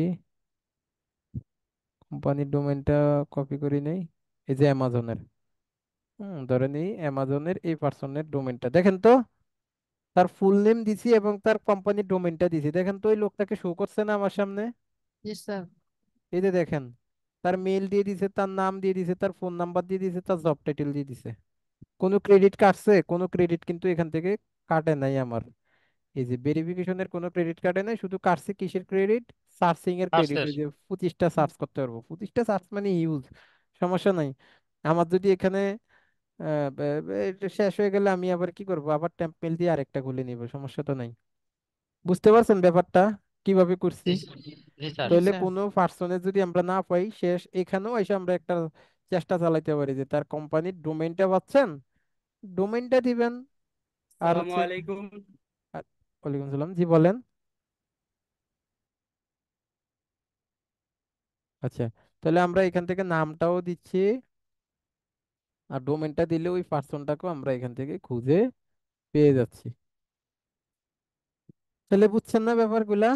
কোম্পানির ডোমেইনটা কপি করি নেই, এই যে অ্যামাজনের। ধরেন এই অ্যামাজনের এই পার্সনের ডোমেইনটা দেখেন তো, তার ফুল নেম দিছি এবং তার কোম্পানির ডোমেইনটা দিছি, দেখেন তো ওই লোকটাকে শো করছে না আমার সামনে? জি স্যার। এই যে দেখেন, তার মেল দিয়ে দিছে, তার নাম দিয়ে দিছে, তার ফোন নাম্বার দিয়ে দিছে, তার জব টাইটেল দিয়ে দিছে। কোনো ক্রেডিট কাটছে? কোনো ক্রেডিট কিন্তু এখান থেকে কাটে নাই আমার। এই যে ভেরিফিকেশনের কোনো ক্রেডিট কাটে নাই, শুধু কাটছে কিসের ক্রেডিট, সার্চিং এর ক্রেডিট। পার্সের। ওই যে 25টা সার্চ করতে পারবো, 25টা সার্চ মানে ইউজ, সমস্যা নাই। আমার যদি এখানে এটা শেষ হয়ে গেলে আমি আবার কি করব, আবার টেম্পেল দিয়ে আরেকটা খুলে নিব, সমস্যা তো নাই। বুঝতে পারছেন ব্যাপারটা? কিভাবে করছি? জি স্যার। জি স্যার। জি তাহলে স্যার। কোনো পার্সনে যদি আমরা না পাই, শেষ এখানেও এসে আমরা একটা চেষ্টা চালাইতে পারি যে তার কোম্পানির ডোমেইনটা পাচ্ছেন, ডোমেইনটা দিবেন। আর আসসালামু হচ্ছে আলাইকুম। আর- ওয়ালাইকুম সালাম, জি বলেন। আচ্ছা, তাহলে আমরা এখান থেকে নামটাও দিচ্ছি, আর ডোমেনটা দিলে ওই পার্সনটাকেও আমরা এখান থেকে খুঁজে পেয়ে যাচ্ছি। তাহলে বুঝছেন না ব্যাপারগুলা?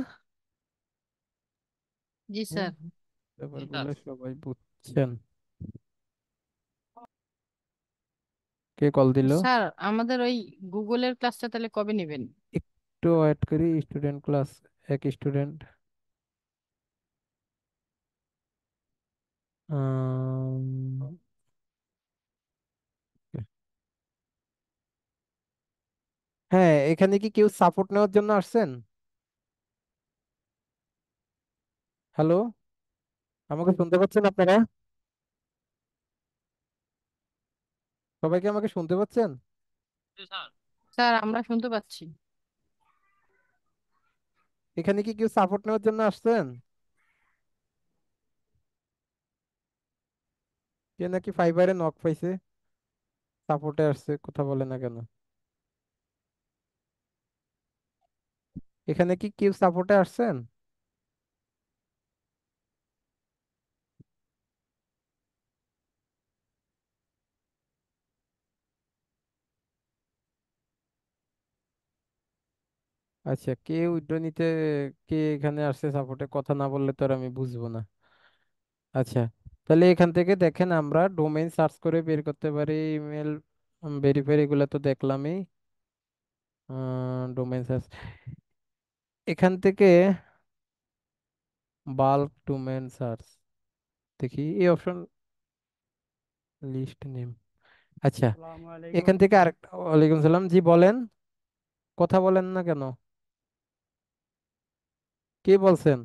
জি হুম, স্যার। জি স্যার। ব্যাপারগুলো সবাই বুঝছেন? কে কল দিল? স্যার আমাদের ওই গুগলের ক্লাসটা তাহলে কবে নেবেন? একটু ওয়েট করি, স্টুডেন্ট ক্লাস, এক স্টুডেন্ট। হ্যাঁ, এখানে কি কেউ সাপোর্ট নেওয়ার জন্য আসছেন? হ্যালো, আমাকে শুনতে পাচ্ছেন আপনারা? সবাই কি আমাকে শুনতে পাচ্ছেন? জি স্যার। স্যার আমরা শুনতে পাচ্ছি। এখানে কি কেউ সাপোর্ট নেওয়ার জন্য আসছেন? কে নাকি ফাইবারে নক পাইছে, সাপোর্টে আসছে, কথা বলে না কেন? এখানে কি কেউ সাপোর্টে আসছেন? আচ্ছা, কে উইড্রো নিতে, কে এখানে আসছে সাপোর্টে, কথা না বললে তো আর আমি বুঝবো না। আচ্ছা, তাহলে এখান থেকে দেখেন আমরা ডোমেইন সার্চ করে বের করতে পারি, ইমেল ভেরিফাই, এগুলো তো দেখলামই। ডোমেইন সার্চ, এখান থেকে বাল্ক ডোমেইন সার্চ, দেখি এই অপশন, লিস্ট নেম। আচ্ছা, আসসালামু আলাইকুম। এখান থেকে আরেকটা, ওয়ালাইকুম সালাম, জি বলেন। কথা বলেন না কেন? কে বলছেন?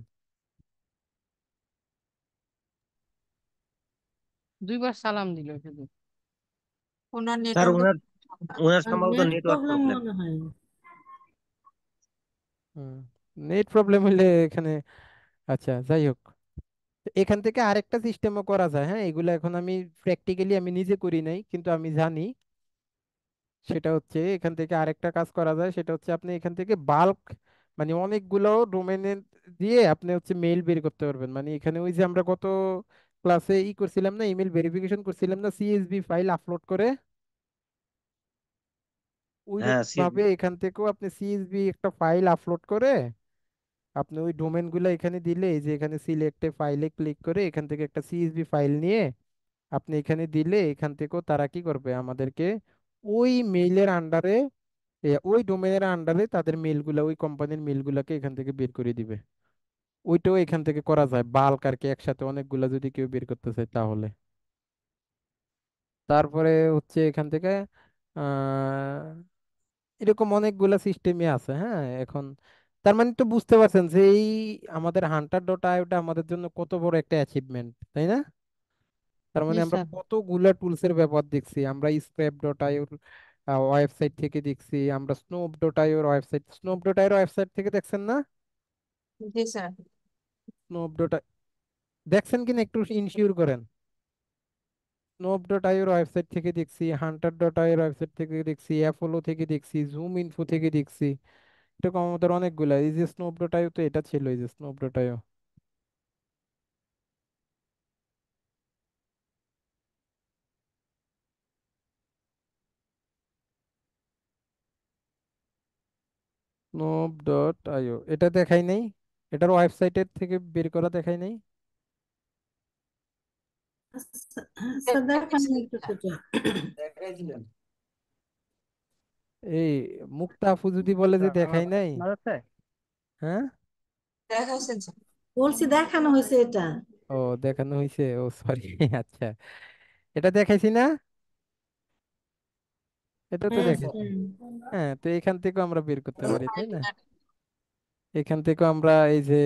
দুইবার সালাম দিল শুধু। ওনার স্যার নেটওয়ার্ক ওনার ওনার সম্ভবত নেট নেটওয়ার্ক প্রবলেম প্রবলেম। মনে হয়। হুম, নেট প্রবলেম হলে এখানে, আচ্ছা যাই হোক, এখান থেকে আরেকটা সিস্টেমও করা যায়। হ্যাঁ, এগুলো এখন আমি প্র্যাকটিক্যালি আমি নিজে করি নাই, কিন্তু আমি জানি। সেটা হচ্ছে এখান থেকে আরেকটা কাজ করা যায়, সেটা হচ্ছে আপনি এখান থেকে বাল্ক, মানে অনেকগুলো ডোমেনে দিয়ে আপনি হচ্ছে মেইল বের করতে পারবেন। মানে এখানে ওই যে আমরা গত ক্লাসে ই করছিলাম না, ইমেল ভেরিফিকেশন করছিলাম না, সিএসভি ফাইল আপলোড করে, ওই হ্যাঁ রকম সিএসবি। ভাবে এখান থেকেও আপনি সিএসভি একটা ফাইল আপলোড করে আপনি ওই ডোমেন গুলো এখানে দিলে, এই যে এখানে সিলেক্টে ফাইলে ক্লিক করে এখান থেকে একটা সিএসভি ফাইল নিয়ে আপনি এখানে দিলে, এখান থেকেও তারা কি করবে, আমাদেরকে ওই মেইলের আন্ডারে, ওই ডোমেনের আন্ডারে তাদের মেইলগুলো, ওই কোম্পানির মেইলগুলোকে এখান থেকে বের করে দিবে। ওইটাও এখান থেকে করা যায়, বাল্ক আর কি, একসাথে অনেকগুলা যদি কেউ বের করতে চায় তাহলে। তারপরে হচ্ছে এখান থেকে এরকম অনেকগুলা সিস্টেমই আছে। হ্যাঁ, এখন তার মানে তো বুঝতে পারছেন যে এই আমাদের হান্টার ডট আইওটা আমাদের জন্য কত বড় একটা অ্যাচিভমেন্ট, তাই না? তার জি মানে আমরা স্যার। কতগুলা টুলসের ব্যবহার দেখছি, আমরা স্ক্র্যাপ ডট আইওর ওয়েবসাইট থেকে দেখছি, আমরা স্নোপ ডট আইওর ওয়েবসাইট, স্নোপ ডট আইওর ওয়েবসাইট থেকে দেখছেন না? জি স্যার। স্নোপ ডট, দেখছেন কিনা একটু ইনশিওর করেন। স্নোপ ডট আইওর ওয়েবসাইট থেকে দেখছি, হান্টার ডট আইওর ওয়েবসাইট থেকে দেখছি, অ্যাপোলো থেকে দেখছি, জুম ইনফো থেকে দেখছি। এরকম আমাদের অনেকগুলা, এই যে স্নোপ ডট আইও তো এটা ছিল, এই যে স্নোপ ডট আইও। স্নোপ ডট আইও এটা দেখাই নাই? এটার ওয়েবসাইটের থেকে বের করা দেখাই নাই? হ্যাঁ, আচ্ছা দেখান একটু সেটা। দেখাইছিলেন। এই মুক্তা আপু যদি বলে যে স্যার আমার দেখাই নাই। শোনা যাচ্ছে? হ্যাঁ, দেখাইছেন স্যার। বলছি দেখানো হয়েছে এটা। ও দেখানো হয়েছে, ও সরি। আচ্ছা, এটা দেখাইছি না? এটা তো হ্যাঁ হ্যাঁ স্যার। দেখাইছি। হ্যাঁ। হ্যাঁ, তো এখান থেকেও আমরা বের করতে পারি, তাই না? এখান থেকেও আমরা এই যে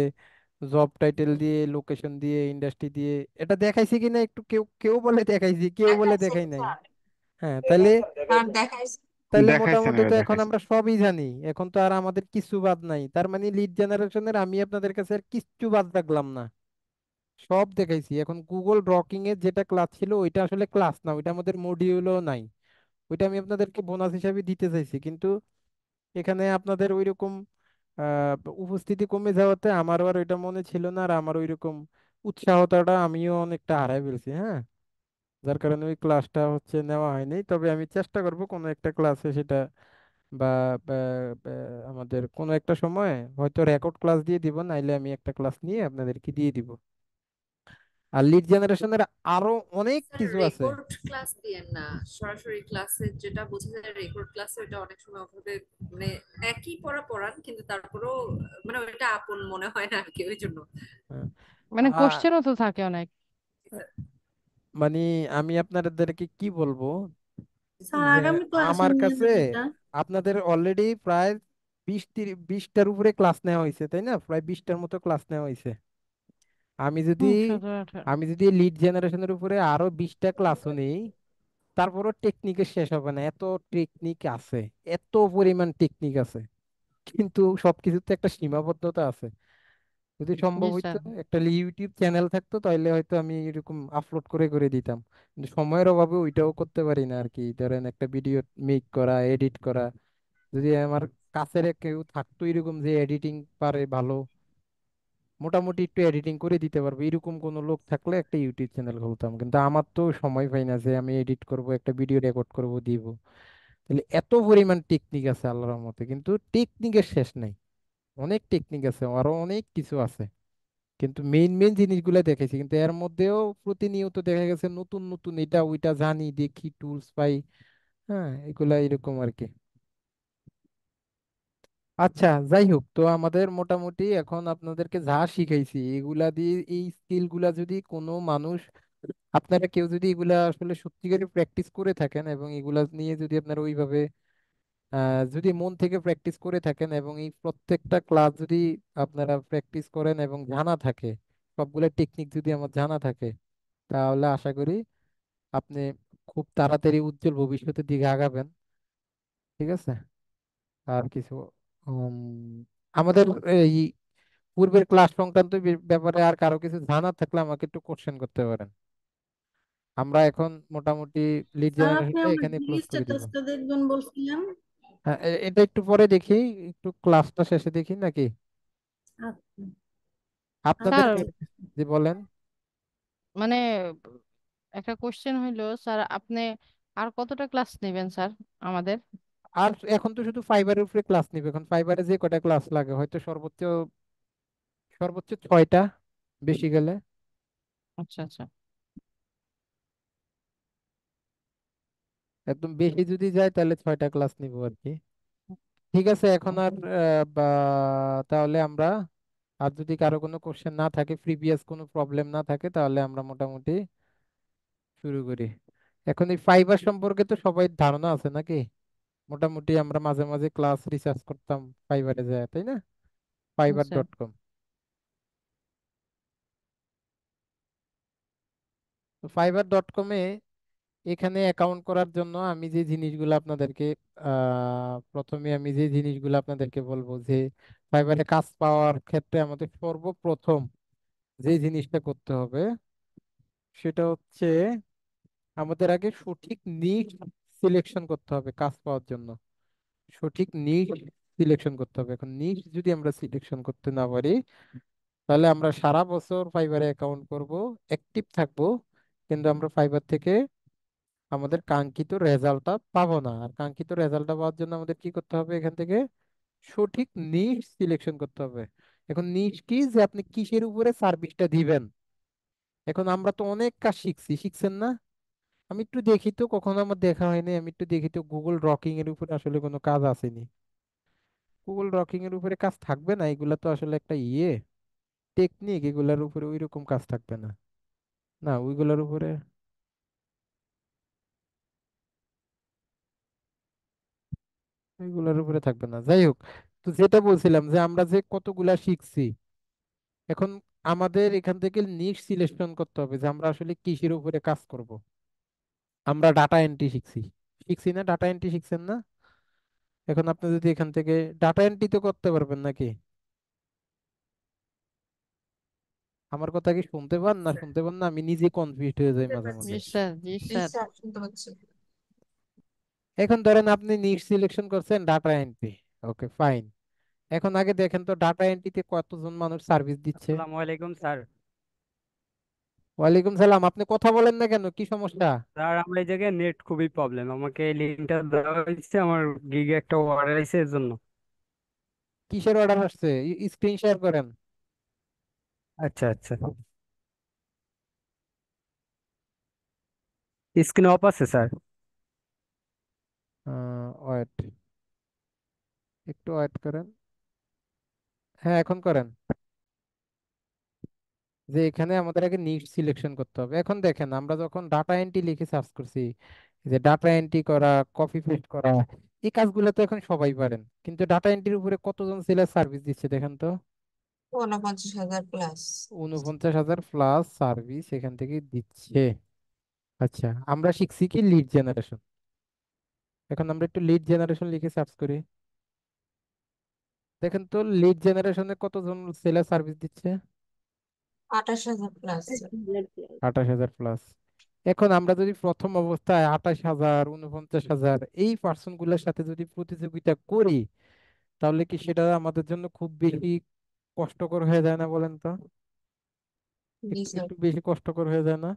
জব টাইটেল দিয়ে, লোকেশন দিয়ে, ইন্ডাস্ট্রি দিয়ে, এটা দেখাইছি কিনা একটু, কেউ কেউ বলে দেখাইছি, কেউ বলে দেখাইছেন দেখাই নাই। স্যার। হ্যাঁ, তাহলে স্যার দেখাইছেন। তাইলে দেখাইছে না মোটামুটি ভাই, তো এখন দেখাইছে। আমরা সবই জানি, এখন তো আর আমাদের কিছু বাদ নাই, তার মানে লিড জেনারেশনের আমি আপনাদের কাছে আর কিচ্ছু বাদ রাখলাম না, সব দেখাইছি। এখন গুগল ডকিং এর যেটা ক্লাস ছিল ওইটা আসলে ক্লাস না, ওইটা আমাদের মডিউলও নাই, ওইটা আমি আপনাদেরকে বোনাস হিসাবে দিতে চাইছি, কিন্তু এখানে আপনাদের ওইরকম উপস্থিতি কমে যাওয়াতে আমারও আর ওইটা মনে ছিল না, আর আমার ওইরকম উৎসাহতাটা আমিও অনেকটা হারাই ফেলছি, হ্যাঁ, যার কারণে ওই ক্লাসটা হচ্ছে নেওয়া হয়নি। তবে আমি চেষ্টা করব কোনো একটা ক্লাসে সেটা, বা বা- বা আমাদের কোনো একটা সময় হয়তো রেকর্ড ক্লাস দিয়ে দিব, নাইলে আমি একটা ক্লাস নিয়ে আপনাদেরকে দিয়ে দিব। আর লিড জেনারেশনের আরো অনেক স্যার কিছু আছে। রেকর্ড ক্লাস দিয়েন না, সরাসরি ক্লাসে যেটা বোঝা যায় রেকর্ড ক্লাসে ওটা অনেক সময় ওভাবে মানে একই পড়া পড়ান কিন্তু তারপরেও মানে ওটা আপন মনে হয় না আর কি, ওই জন্য। হ্যাঁ। মানে আ- কোশ্চেনও তো থাকে অনেক। মানে আমি আপনাদেরকে কি বলবো, স্যার যে আগামী ক্লাসে আমার নিয়ে কাছে যান এটা। আপনাদের অলরেডি প্রায় 20-20টার উপরে ক্লাস নেওয়া হয়েছে, তাই না? প্রায় 20টার মতো ক্লাস নেওয়া হয়েছে। আমি যদি 17-18। আমি যদি লিড জেনারেশনের উপরে আরো 20টা ক্লাসও নিই, তারপরও টেকনিকের শেষ হবে না, এত টেকনিক আছে, এত পরিমাণ টেকনিক আছে, কিন্তু সবকিছুতে একটা সীমাবদ্ধতা আছে। যদি জি সম্ভব হইতো স্যার। একটা ইউটিউব চ্যানেল থাকতো, তাহলে হয়তো আমি এরকম আপলোড করে করে দিতাম, কিন্তু সময়ের অভাবে ওইটাও করতে পারি না আর কি। ধরেন একটা ভিডিও মেক করা, এডিট করা, যদি আমার কাছের কেউ থাকতো এরকম যে এডিটিং পারে ভালো, মোটামুটি একটু এডিটিং করে দিতে পারবে, এরকম কোনো লোক থাকলে একটা ইউটিউব চ্যানেল খুলতাম, কিন্তু আমার তো সময় পাই না যে আমি এডিট করব, একটা ভিডিও রেকর্ড করব, দিব। তাহলে এত পরিমাণ টেকনিক আছে আল্লাহর মতে, কিন্তু টেকনিকের শেষ নাই, অনেক টেকনিক আছে, আরো অনেক কিছু আছে, কিন্তু মেইন মেইন জিনিসগুলো দেখেছি, কিন্তু এর মধ্যেও প্রতিনিয়ত দেখা গেছে নতুন নতুন এটা ওইটা জানি, দেখি, টুলস পাই, হ্যাঁ, এগুলা এরকম আর কি। আচ্ছা, যাই হোক, তো আমাদের মোটামুটি এখন আপনাদেরকে যা শিখাইছি এগুলা দিয়ে, এই স্কিল গুলা যদি কোনো মানুষ, আপনারা কেউ যদি এগুলা আসলে সত্যিকারে প্র্যাকটিস করে থাকেন, এবং এগুলা নিয়ে যদি আপনারা ওইভাবে যদি মন থেকে প্র্যাকটিস করে থাকেন, এবং এই প্রত্যেকটা ক্লাস যদি আপনারা প্র্যাকটিস করেন এবং জানা থাকে, সবগুলা টেকনিক যদি আমার জানা থাকে, তাহলে আশা করি আপনি খুব তাড়াতাড়ি উজ্জ্বল ভবিষ্যতের দিকে আগাবেন। ঠিক আছে? আর কিছু উম, আমাদের এই পূর্বের ক্লাস সংক্রান্ত ব্যাপারে আর কারো কিছু জানা থাকলে আমাকে একটু কোশ্চেন করতে পারেন। আমরা এখন মোটামুটি লিড স্যার আপনি জেনারেশনটা আমার এখানে ডিগ্রি ক্লোজ করে দিব। স্ট্যাটাসটা দেখবেন বলছিলেন। হ্যাঁ, এটা একটু পরে দেখি, একটু ক্লাসটা শেষে দেখি নাকি আচ্ছা আপনাদের স্যার আচ্ছা। যে বলেন। মানে একটা কোশ্চেন হইলো স্যার, আপনি আর কতটা ক্লাস নেবেন স্যার আমাদের? আর এখন তো শুধু ফাইবারের উপরে ক্লাস নিবে, এখন ফাইবারে যে কটা ক্লাস লাগে হয়তো সর্বোচ্চ সর্বোচ্চ 6টা, বেশি গেলে। আচ্ছা আচ্ছা। একদম বেশি যদি যায় তাহলে 6টা ক্লাস নিব আর কি। ঠিক আছে, এখন আর বা তাহলে আমরা, আর যদি কারো কোনো কোশ্চেন না থাকে, প্রিভিয়াস কোনো প্রবলেম না থাকে, তাহলে আমরা মোটামুটি শুরু করি। এখন এই ফাইবার সম্পর্কে তো সবাই ধারণা আছে নাকি? মোটামুটি আমরা মাঝে মাঝে ক্লাস রিসার্চ করতাম ফাইবারে যায়, তাই না? হুম, ফাইবার স্যার। Dot com. তো ফাইবার ডট কমে এখানে অ্যাকাউন্ট করার জন্য আমি যে জিনিসগুলো আপনাদেরকে প্রথমে আমি যে জিনিসগুলো আপনাদেরকে বলবো, যে ফাইবারে কাজ পাওয়ার ক্ষেত্রে আমাদের সর্বপ্রথম যে জিনিসটা করতে হবে সেটা হচ্ছে আমাদের আগে সঠিক নিশ সিলেকশন করতে হবে কাজ পাওয়ার জন্য। সঠিক নিশ সিলেকশন করতে হবে। এখন নিশ যদি আমরা সিলেকশন করতে না পারি, তাহলে আমরা সারা বছর ফাইবারে অ্যাকাউন্ট করব, অ্যাক্টিভ থাকবো, কিন্তু আমরা ফাইবার থেকে আমাদের কাঙ্ক্ষিত রেজাল্টটা পাবো না। আর কাঙ্ক্ষিত রেজাল্টটা পাওয়ার জন্য আমাদের কি করতে হবে, এখান থেকে সঠিক নিশ সিলেকশন করতে হবে। এখন নিশ কি, যে আপনি কিসের উপরে সার্ভিসটা দিবেন। এখন আমরা তো অনেক কাজ শিখছি, শিখছেন না? আমি একটু দেখি তো, কখনো আমার দেখা হয়নি, আমি একটু দেখি তো গুগল ডকিং এর উপরে আসলে কোনো কাজ আসেনি। গুগল ডকিং এর উপরে কাজ থাকবে না, এগুলা তো আসলে একটা টেকনিক, এগুলার উপরে ওইরকম কাজ থাকবে না। না, ওইগুলার উপরে, ওইগুলার উপরে থাকবে না। যাই হোক, তো যেটা বলছিলাম যে আমরা যে কতগুলা শিখছি, এখন আমাদের এখান থেকে নিশ সিলেকশন করতে হবে যে আমরা আসলে কিসের উপরে কাজ করব। আমরা ডাটা এন্ট্রি শিখছি, শিখছি না? ডাটা এন্ট্রি শিখছেন না? এখন আপনি যদি এখান থেকে ডাটা এন্ট্রি তো করতে পারবেন নাকি? আমার কথা কি শুনতে পান না শুনতে পান না? আমি নিজে কনফিউজড হয়ে যাই বুঝতে মাঝে পারছি। জি মাঝে। স্যার, জি জি স্যার। স্যার, শুনতে পাচ্ছি। এখন ধরেন আপনি নিট সিলেকশন করছেন ডাটা এন্ট্রি, ওকে ফাইন। এখন আগে দেখেন তো ডাটা এন্ট্রিতে কতজন মানুষ সার্ভিস দিচ্ছে। আসসালামু আলাইকুম স্যার। ওয়ালাইকুম সালাম। আপনি কথা বলেন না কেন, কি সমস্যা? স্যার আমার এই জায়গায় নেট খুবই প্রবলেম, আমাকে এই লিঙ্কটা দেওয়া হয়েছে, আমার গিগে একটা অর্ডার আছে এর জন্য। কিসের অর্ডার আসছে? স্ক্রিন শেয়ার করেন। আচ্ছা আচ্ছা, স্ক্রিন অফ আছে স্যার। ওয়েট, একটু ওয়েট করেন। হ্যাঁ এখন করেন। যে এখানে আমাদের আগে নিট সিলেকশন করতে হবে। এখন দেখেন আমরা যখন ডাটা এন্ট্রি লিখে সার্চ করছি, যে ডাটা এন্ট্রি করা, কপি পেস্ট করা, এই কাজগুলো তো এখন সবাই পারেন, কিন্তু ডাটা এন্ট্রির উপরে কতজন সেলার সার্ভিস দিচ্ছে দেখেন তো। 49,000 প্লাস। 49,000 প্লাস সার্ভিস এখান থেকে দিচ্ছে। আচ্ছা, আমরা শিখছি কি লিড জেনারেশন। এখন আমরা একটু লিড জেনারেশন লিখে সার্চ করি। দেখেন তো লিড জেনারেশনে কতজন সেলার সার্ভিস দিচ্ছে। 28,000 প্লাস। 28,000 প্লাস। এখন আমরা যদি প্রথম অবস্থায় 28,000, 49,000 এই পার্সন গুলোর সাথে যদি প্রতিযোগিতা করি, তাহলে কি সেটা আমাদের জন্য খুব বেশি কষ্টকর হয়ে যায় না বলেন তো? জি একটু স্যার। একটু বেশি কষ্টকর হয়ে যায় না?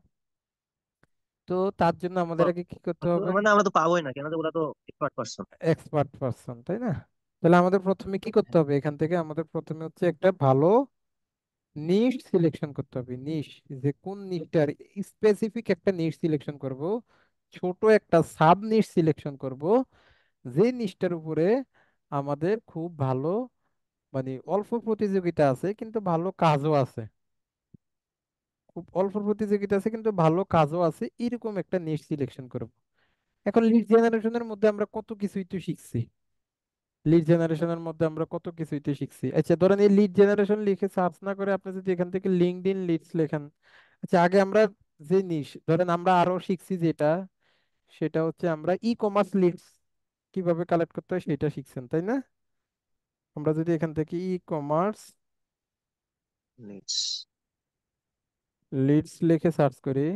তো তার জন্য আমাদের আগে কি করতে হবে? মানে আমরা তো পাবোই না কেন, তো ওরা তো এক্সপার্ট পারসন। এক্সপার্ট পার্সন, তাই না? তাহলে আমাদের প্রথমে কি করতে হবে? এখান থেকে আমাদের প্রথমে হচ্ছে একটা ভালো নিশ সিলেকশন করতে হবে। নিশ, যে কোন নিশটার, স্পেসিফিক একটা নিশ সিলেকশন করব, ছোট একটা সাব নিশ সিলেকশন করব, যে নিশটার উপরে আমাদের খুব ভালো, মানে অল্প প্রতিযোগিতা আছে কিন্তু ভালো কাজও আছে। খুব অল্প প্রতিযোগিতা আছে কিন্তু ভালো কাজও আছে, এরকম একটা নিশ সিলেকশন করব। এখন লিড জেনারেশনের মধ্যে আমরা কত কিছুই তো শিখছি। লিড জেনারেশনের মধ্যে আমরা কত কিছুই তো শিখছি। আচ্ছা ধরেন এই লিড জেনারেশন লিখে সার্চ না করে আপনি যদি এখান থেকে লিঙ্কডইন লিডস লেখেন। আচ্ছা আগে আমরা যে নিশ ধরেন আমরা আরো শিখছি যেটা, সেটা হচ্ছে আমরা ই কমার্স লিডস কিভাবে কালেক্ট করতে হয় সেটা শিখছেন, তাই না? আমরা যদি এখান থেকে ই কমার্স লিডস লিখে সার্চ করি,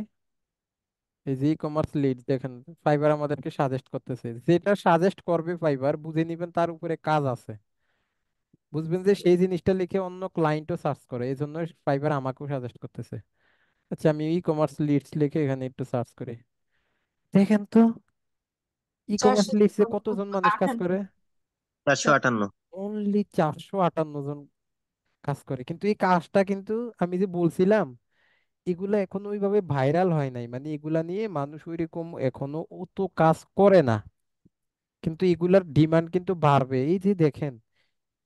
এই যে ই কমার্স লিডস দেখেন ফাইবার আমাদেরকে সাজেস্ট করতেছে। যেটা সাজেস্ট করবে ফাইবার বুঝে নিবেন তার উপরে কাজ আছে। বুঝবেন যে সেই জিনিসটা লিখে অন্য ক্লায়েন্টও সার্চ করে, এই জন্য ফাইবার আমাকেও সাজেস্ট করতেছে। আচ্ছা আমি ই কমার্স লিডস লিখে এখানে একটু সার্চ করি। দেখেন তো ই কমার্স 400। লিডসে কতজন মানুষ কাজ করে। 458। অনলি 458 জন কাজ করে, কিন্তু এই কাজটা কিন্তু আমি যে বলছিলাম এগুলা এখনো ওইভাবে ভাইরাল হয় নাই, মানে এগুলা নিয়ে মানুষ ওইরকম এখনো অত কাজ করে না। কিন্তু এগুলার ডিমান্ড কিন্তু বাড়বে। এই যে দেখেন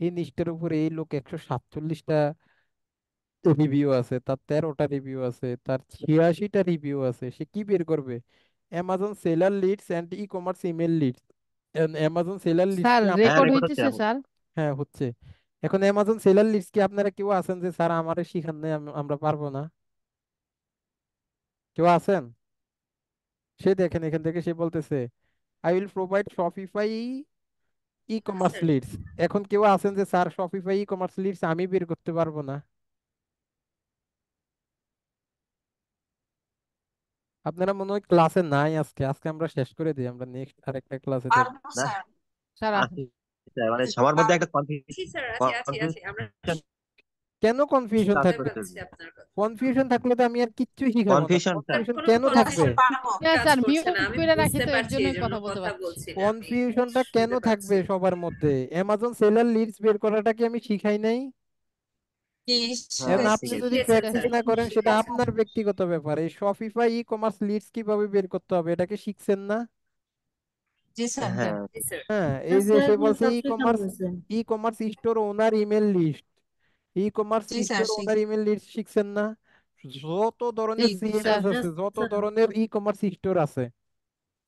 এই নিচটার উপরে এই লোক 147টা রিভিউ আছে, তার 13টা রিভিউ আছে, তার 86টা রিভিউ আছে, সে কি বের করবে? Amazon seller leads and e commerce email leads. Amazon seller leads sir কি হ্যাঁ, রেকর্ড রেকর্ড হচ্ছে হইতেছে এখন। স্যার। হ্যাঁ হচ্ছে। এখন অ্যামাজন সেলার লিডস কি আপনারা কেউ আছেন যে স্যার আমারে শিখান নাই, আমরা পারবো না? কেউ আছেন? সে দেখেন এখান থেকে সে বলতেছে I will provide Shopify E commerce sir leads. এখন কেউ আছেন যে স্যার শপিফাই ই কমার্স লিডস আমি বের করতে পারবো না? আপনারা মনে হয় ক্লাসে নাই আজকে। আজকে আমরা শেষ করে দিই, আমরা নেক্সট আরেকটা ক্লাসে দেখব। পারবো না, স্যার। স্যার আছি স্যার, মানে সবার মধ্যে একটা আছি স্যার, আছি আছি আছি আমরা কনফিউশন কেন কনফিউশন কাজ শুনতে থাকবে? করতেছে। পাচ্ছি আপনার কথা। কনফিউশন থাকলে তো আমি আর কিচ্ছুই শিখাবো না। কনফিউশন স্যার, কনফিউশন কোনো কেন না থাকবে? স্যার, কনফিউশন পারবো। হ্যাঁ কাজ স্যার, করছে না, মিউট আমি করে রাখি বুঝতে তো এর পারছি, এই জন্যই জন্য কথা বলতে কথা পারছি। বলছি না আমি। কনফিউশনটা কেন শুনতে থাকবে পাচ্ছি। সবার মধ্যে? অ্যামাজন সেলার লিডস বের করাটা কি আমি শিখাই নাই? কি এখন হ্যাঁ আপনি শিখাইছি? যদি শিখিয়েছেন প্র্যাকটিস স্যার। না করেন সেটা শিখাইছি। আপনার ব্যক্তিগত ব্যাপার। এই শপিফাই ই কমার্স লিডস কিভাবে বের করতে হবে এটা কি শিখছেন না? জি স্যার। হ্যাঁ জি স্যার। হ্যাঁ এই যে স্যার সে কোনো বলছে সাবস্ক্রিপশন হয়েছে? ই কমার্স স্টোর ওনার ইমেল লিস্ট, ই কমার্স জি স্যার, স্টোর ওনার ইমেল লিস্ট শিখছেন না? যত জি ধরনের স্যার, সিএমএস আছে, Yes, যত স্যার। ধরনের ই কমার্স স্টোর আছে,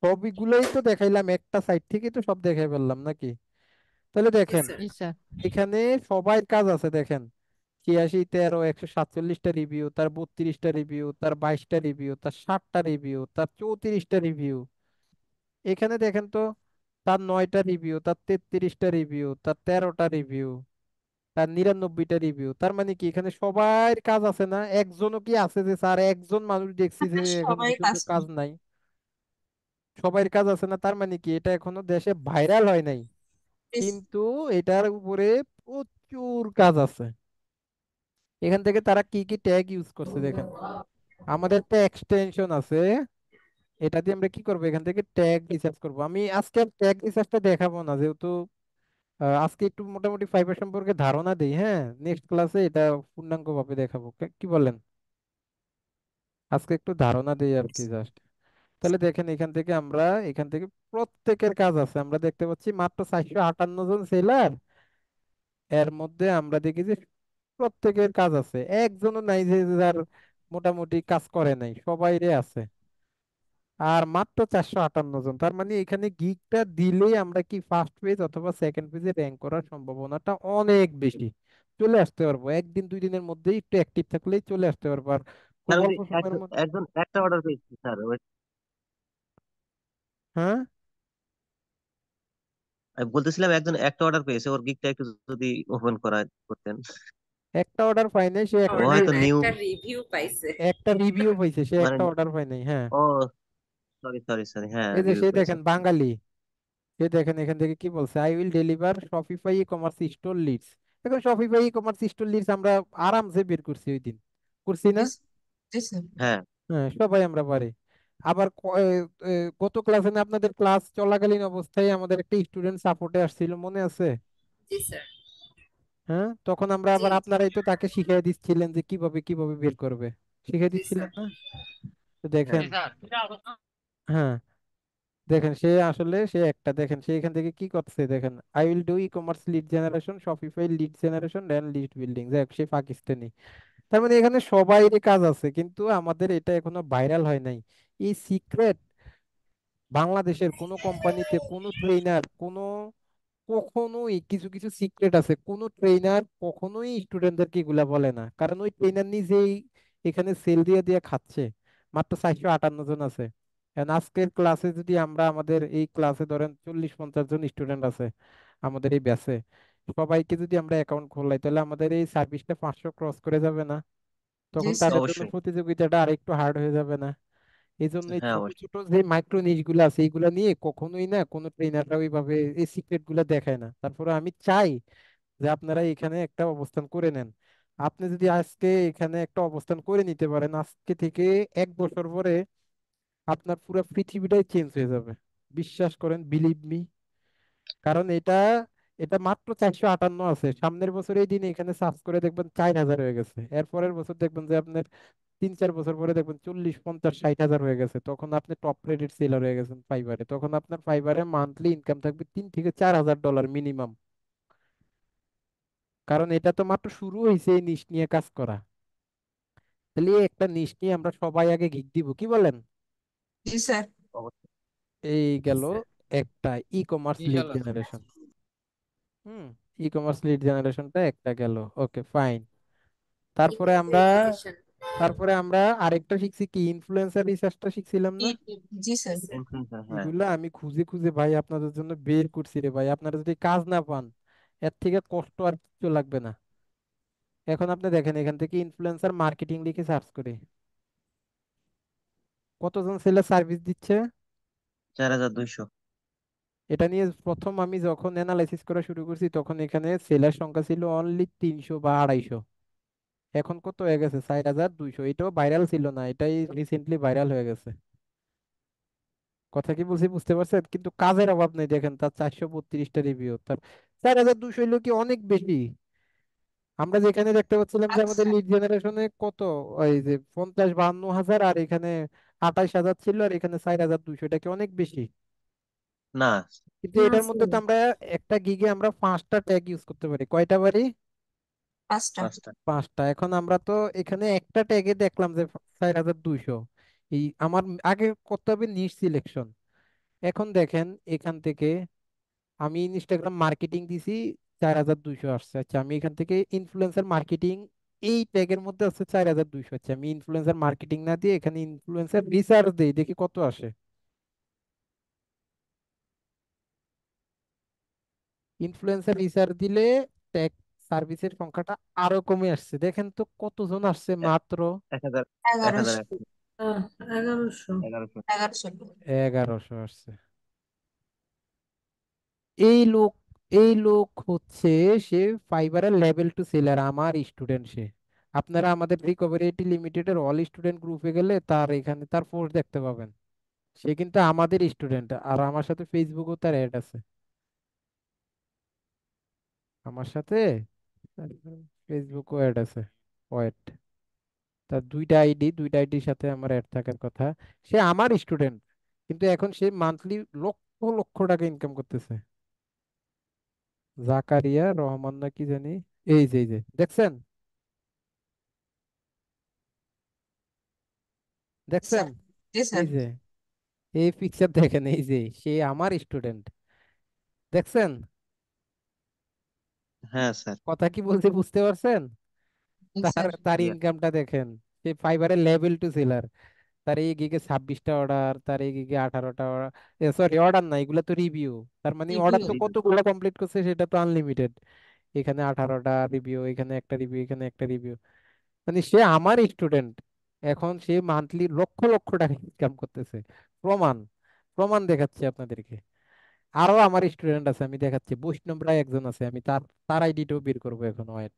সবগুলোই তো দেখাইলাম, একটা সাইট থেকে তো সব দেখাই ফেললাম নাকি? তাহলে জি দেখেন স্যার। জি স্যার। এখানে সবাই কাজ আছে দেখেন। 86, 13, 147টা রিভিউ, তার 32টা রিভিউ, তার 22টা রিভিউ, তার 60টা রিভিউ, তার 34টা রিভিউ। এখানে দেখেন তো তার 9টা রিভিউ, তার 33টা রিভিউ, তার 13টা রিভিউ, তার 99টা রিভিউ। তার মানে কি এখানে সবার কাজ আছে না? একজনও কি আছে যে স্যার একজন মানুষ দেখছি যে এখন সবাই শুধু কাজ কাজ করে। নাই? সবার কাজ আছে না, তার মানে কি এটা এখনো দেশে ভাইরাল হয় নাই, Yes, কিন্তু এটার উপরে প্রচুর কাজ আছে। এখান থেকে তারা কি কি ট্যাগ ইউজ করছে দেখেন। আমাদের একটা এক্সটেনশন আছে, এটা দিয়ে আমরা কি করবো, এখান থেকে ট্যাগ রিসার্চ করব। আমি আজকে ট্যাগ রিসার্চটা দেখাবো না, যেহেতু আজকে একটু মোটামুটি ফাইবার সম্পর্কে ধারণা দেই। হ্যাঁ, নেক্সট ক্লাসে এটা পূর্ণাঙ্গ ভাবে দেখাবো। কি বলেন? আজকে একটু ধারণা দেই আর কি জাস্ট। তাহলে দেখেন এখান থেকে প্রত্যেকের কাজ আছে। আমরা দেখতে পাচ্ছি মাত্র 458 জন সেলার, এর মধ্যে আমরা দেখি যে প্রত্যেকের কাজ আছে, একজনও নাই যে যার মোটামুটি কাজ করে নাই, সবাইরে আছে। আর মাত্র 458 জন, তার মানে এখানে গিগটা দিলেই আমরা কি ফার্স্ট পেজ অথবা সেকেন্ড পেজে র্যাঙ্ক করার সম্ভাবনাটা অনেক বেশি। চলে আসতে পারবো একদিন দুই দিনের মধ্যেই, একটু অ্যাক্টিভ থাকলেই চলে আসতে পারবো। আর খুব স্যার ওই যে অল্প সময়ের একজন মধ্যে। একজন একটা অর্ডার পেয়েছি স্যার, ওই হ্যাঁ, আমি বলতেছিলাম একজন একটা অর্ডার পেয়েছে, ওর গিকটা একটু যদি ওপেন করা করতেন। একটা অর্ডার পাই নাই, সে ও একটা অর্ডার হয়তো না, নিউ, একটা রিভিউ পাইছে। একটা রিভিউ পাইছে, সে মানে একটা অর্ডার পাই নাই। হ্যাঁ, ও সরি সরি সরি, হ্যাঁ এই যে রিভিউ সে পেয়েছে। দেখেন বাঙালি, সে দেখেন এখান থেকে কি বলছে, I will deliver Shopify e commerce store leads. এখন Shopify e commerce store leads আমরা আরামসে বের করছি ওই দিন, করছি না? yes, yes, sir. হ্যাঁ হ্যাঁ, সবাই আমরা পারি। আবার গত ক্লাসে না আপনাদের ক্লাস চলাকালীন অবস্থায় আমাদের একটা স্টুডেন্ট সাপোর্টে আসছিল, মনে আছে? জি স্যার। হ্যাঁ, তখন আমরা জি আবার আপনারাই তো তাকে শিখিয়ে দিচ্ছিলেন যে কিভাবে কিভাবে বের করবে, শিখিয়ে জি দিচ্ছিলেন স্যার। না? তো হ্যাঁ। দেখেন। জি স্যার। হ্যাঁ, দেখেন সে আসলে সে একটা, দেখেন সে এখান থেকে কি করছে দেখেন, I will do e commerce lead generation, Shopify lead generation and lead building. যাই হোক, সে পাকিস্তানি। তার মানে এখানে সবাইরই কাজ আছে, কিন্তু আমাদের এটা এখনো ভাইরাল হয় নাই। এই সিক্রেট বাংলাদেশের কোনো কোম্পানিতে কোনো ট্রেনার কখনোই, কিছু কিছু সিক্রেট আছে, কোনো ট্রেনার কখনোই স্টুডেন্টদেরকে এগুলা বলে না, কারণ ওই ট্রেনার নিজেই এখানে সেল দিয়ে দিয়ে খাচ্ছে। মাত্র 458 জন আছে। And আজকের ক্লাসে যদি আমরা, আমাদের এই ক্লাসে ধরেন 40-50 জন স্টুডেন্ট আছে আমাদের এই ব্যাচে, সবাইকে যদি আমরা অ্যাকাউন্ট খোলাই, তাহলে আমাদের এই সার্ভিসটা 500 ক্রস করে যাবে না? তখন Yes, sir. তাদের জন্য অবশ্যই। প্রতিযোগিতাটা আরেকটু হার্ড হয়ে যাবে না? এই জন্য এই হ্যাঁ ছোট অবশ্যই। ছোট যে মাইক্রো নিশ গুলো আছে, এইগুলা নিয়ে কখনোই না কোনো ট্রেনাররা ওইভাবে এই সিক্রেট গুলা দেখায় না। তারপরে আমি চাই যে আপনারা এখানে একটা অবস্থান করে নেন। আপনি যদি আজকে এখানে একটা অবস্থান করে নিতে পারেন, আজকে থেকে 1 বছর পরে আপনার পুরো পৃথিবীটাই চেঞ্জ হয়ে যাবে। বিশ্বাস করেন, বিলিভ মি। কারণ এটা এটা মাত্র 458 আছে, সামনের বছর এই দিনে এখানে সার্চ করে দেখবেন 4000 হয়ে গেছে, এরপরের বছর দেখবেন যে আপনার 3-4 বছর পরে দেখবেন 40-50-60 হাজার হয়ে গেছে। তখন আপনি টপ রেটেড সেলার হয়ে গেছেন ফাইবারে। তখন আপনার ফাইবারে মান্থলি ইনকাম থাকবে $3,000 থেকে $4,000 মিনিমাম। কারণ এটা তো মাত্র শুরু হয়েছে এই নিশ নিয়ে কাজ করা। তাহলে এই একটা নিশ নিয়ে আমরা সবাই আগে গিক দিব, কি বলেন? Yes, sir. অবশ্যই। এই জি গেল স্যার। একটা ই কমার্স লিড ইনশাল্লাহ স্যার। জেনারেশন। হুম, ই কমার্স লিড জেনারেশনটা একটা গেল। ওকে, ফাইন। তারপরে ইমেল আমরা ভেরিফিকেশন। তারপরে আমরা আরেকটা শিখছি, কি ইনফ্লুয়েন্সার রিসার্চটা শিখছিলাম না? Yes, জি sir. স্যার। ইনফ্লুয়েন্সার, হ্যাঁ। এগুলা আমি খুঁজে খুঁজে ভাই আপনাদের জন্য বের করছি রে ভাই। আপনারা যদি কাজ না পান, এর থেকে কষ্ট আর কিছু লাগবে না। এখন আপনি দেখেন, এখান থেকে ইনফ্লুয়েন্সার মার্কেটিং লিখে সার্চ করি, কতজন সেলার সার্ভিস দিচ্ছে। 4200। এটা নিয়ে প্রথম আমি যখন অ্যানালাইসিস করা শুরু করছি, তখন এখানে সেলার সংখ্যা ছিল অনলি 300 বা 250। এখন কত হয়ে গেছে? 4200। এটাও ভাইরাল ছিল না, এটাই রিসেন্টলি ভাইরাল হয়ে গেছে। কথা কি বলছি বুঝতে পারছেন? কিন্তু কাজের অভাব নেই, দেখেন তার 432টা রিভিউ, তার 4200 হইলো কি অনেক বেশি। আমরা যেখানে দেখতে পাচ্ছিলাম যে আমাদের আচ্ছা, লিড জেনারেশনে কত, ওই যে 50-52 হাজার, আর এখানে 28 হাজার ছিল, আর এখানে 4200, এটা কি অনেক বেশি? না, কিন্তু না এটার মধ্যে স্যার। তো আমরা একটা গিগে আমরা 5টা ট্যাগ ইউজ করতে পারি। কয়টা পারি? 5টা। 5টা। 5টা। এখন আমরা তো এখানে একটা ট্যাগে দেখলাম যে 4200। এই আমার আগে করতে হবে নিশ সিলেকশন। এখন দেখেন এখান থেকে আমি ইনস্টাগ্রাম মার্কেটিং দিছি, 4200 আসছে। আচ্ছা, আমি এখান থেকে ইনফ্লুয়েন্সার মার্কেটিং, এই ট্যাগের মধ্যে আছে 4200। আচ্ছা, আমি ইনফ্লুয়েন্সার মার্কেটিং না দিয়ে এখানে ইনফ্লুয়েন্সার রিসার্চ দিই, দেখি কত আসে। ইনফ্লুয়েন্সার রিসার্চ দিলে টেক সার্ভিসের সংখ্যাটা আরো কমে আসছে। দেখেন তো কতজন আসছে মাত্র 1,000, 1,000, 1100 আহ, 1100। 1100। 1100 1100 আসছে। এই লোক এই লোক হচ্ছে সে ফাইবারের লেভেল টু সেলার, আমার স্টুডেন্ট সে। আপনারা আমাদের রিকভারেটি লিমিটেডের অল স্টুডেন্ট গ্রুপে গেলে তার এখানে তার পোস্ট দেখতে পাবেন। সে কিন্তু আমাদের স্টুডেন্ট, আর আমার সাথে ফেসবুকেও তার অ্যাড আছে। আমার সাথে ফেসবুকও অ্যাড আছে। ওয়েট, তার দুইটা আইডির সাথে আমার অ্যাড থাকার কথা। সে আমার স্টুডেন্ট, কিন্তু এখন সে মান্থলি লক্ষ লক্ষ টাকা ইনকাম করতেছে। জাকারিয়া রহমান না কি জানি। এই যে দেখছেন, দেখছেন, স্যার। জি স্যার। এই যে এই পিকচার দেখেন, এই যে সে আমার স্টুডেন্ট, দেখছেন? হ্যাঁ স্যার। কথা কি বলতে বুঝতে পারছেন? জি তার স্যার। তার ইয়া, ইনকামটা দেখেন। সে ফাইবারের লেভেল টু সেলার। তার এই গিগে 26টা অর্ডার, তার এই গিগে 18টা অর্ডার। সরি, অর্ডার না, এগুলো তো রিভিউ। তার মানে অর্ডার রিভিউ। তো কতগুলো কমপ্লিট করছে সেটা তো আনলিমিটেড। এখানে 18টা রিভিউ, এখানে একটা রিভিউ, এখানে একটা রিভিউ। মানে সে আমার স্টুডেন্ট, এখন সে মান্থলি লক্ষ লক্ষ টাকা ইনকাম করতেছে। প্রমাণ, প্রমাণ দেখাচ্ছি আপনাদেরকে। আরো আমার স্টুডেন্ট আছে, আমি দেখাচ্ছি। বৈষ্ণব রায় একজন আছে, আমি তার তার আইডিটাও বের করবো এখন। ওয়েট,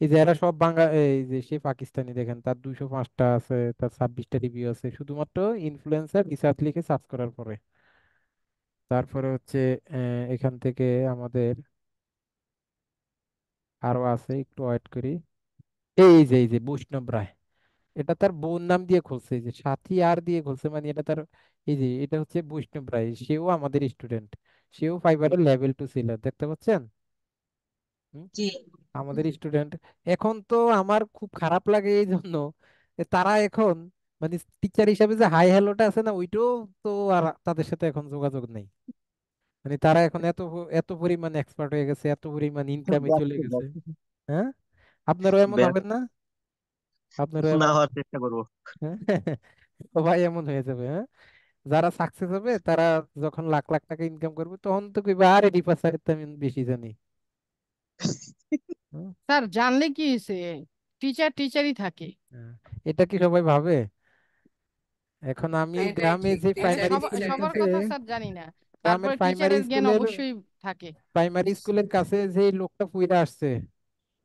এই যে এরা সব বাংলা, এই যে সে পাকিস্তানি, দেখেন তার 205টা আছে, তার 26টা রিভিউ আছে, শুধুমাত্র ইনফ্লুয়েন্সার রিসার্চ লিখে সার্চ করার পরে। তারপরে হচ্ছে এখান থেকে আমাদের আরো আছে, একটু ওয়েট করি। এই যে বৈষ্ণব রায়, এটা তার বোন নাম দিয়ে খুলছে, এই যে সাথী আর দিয়ে খুলছে, মানে এটা তার। এই যে এটা হচ্ছে বৈষ্ণব রায়, সেও আমাদের স্টুডেন্ট। সেও ফাইবারের লেভেল টু সেলার, দেখতে পাচ্ছেন? হুম, জি। আমাদের স্টুডেন্ট। এখন তো আমার খুব খারাপ লাগে এই জন্য, যে তারা এখন মানে টিচার হিসাবে যে হাই হ্যালোটা আছে না, ওইটাও তো আর তাদের সাথে এখন যোগাযোগ নেই। মানে তারা এখন এত এত পরিমাণ এক্সপার্ট হয়ে গেছে, এত পরিমাণ ইনকামে ব্যাক চলে টু গেছে। ব্যাক। হ্যাঁ, আপনারও এমন ব্যাক হবেন না? আপনারও না এমন হওয়ার চেষ্টা করবো। হ্যাঁ? সবাই এমন হয়ে যাবে, হ্যাঁ। যারা সাকসেস হবে তারা যখন লাখ লাখ টাকা ইনকাম করবে, তখন তো কইবে আরে রিপা স্যারের তো আমি বেশি জানি। হুম, স্যার জানলে কি হয়েছে, টিচার টিচারই থাকে। হ্যাঁ। এটা কি সবাই ভাবে? এখন আমি এটাই গ্রামে ঠিক, যে টিচার প্রাইমারি সবার স্কুলের টিচারই সবার কাছে, থাকে। কথা স্যার জানি না, গ্রামের তারপরে প্রাইমারি টিচারের জ্ঞান স্কুলের অবশ্যই থাকে। প্রাইমারি স্কুলের কাছে যে লোকটা পুইরা আসছে,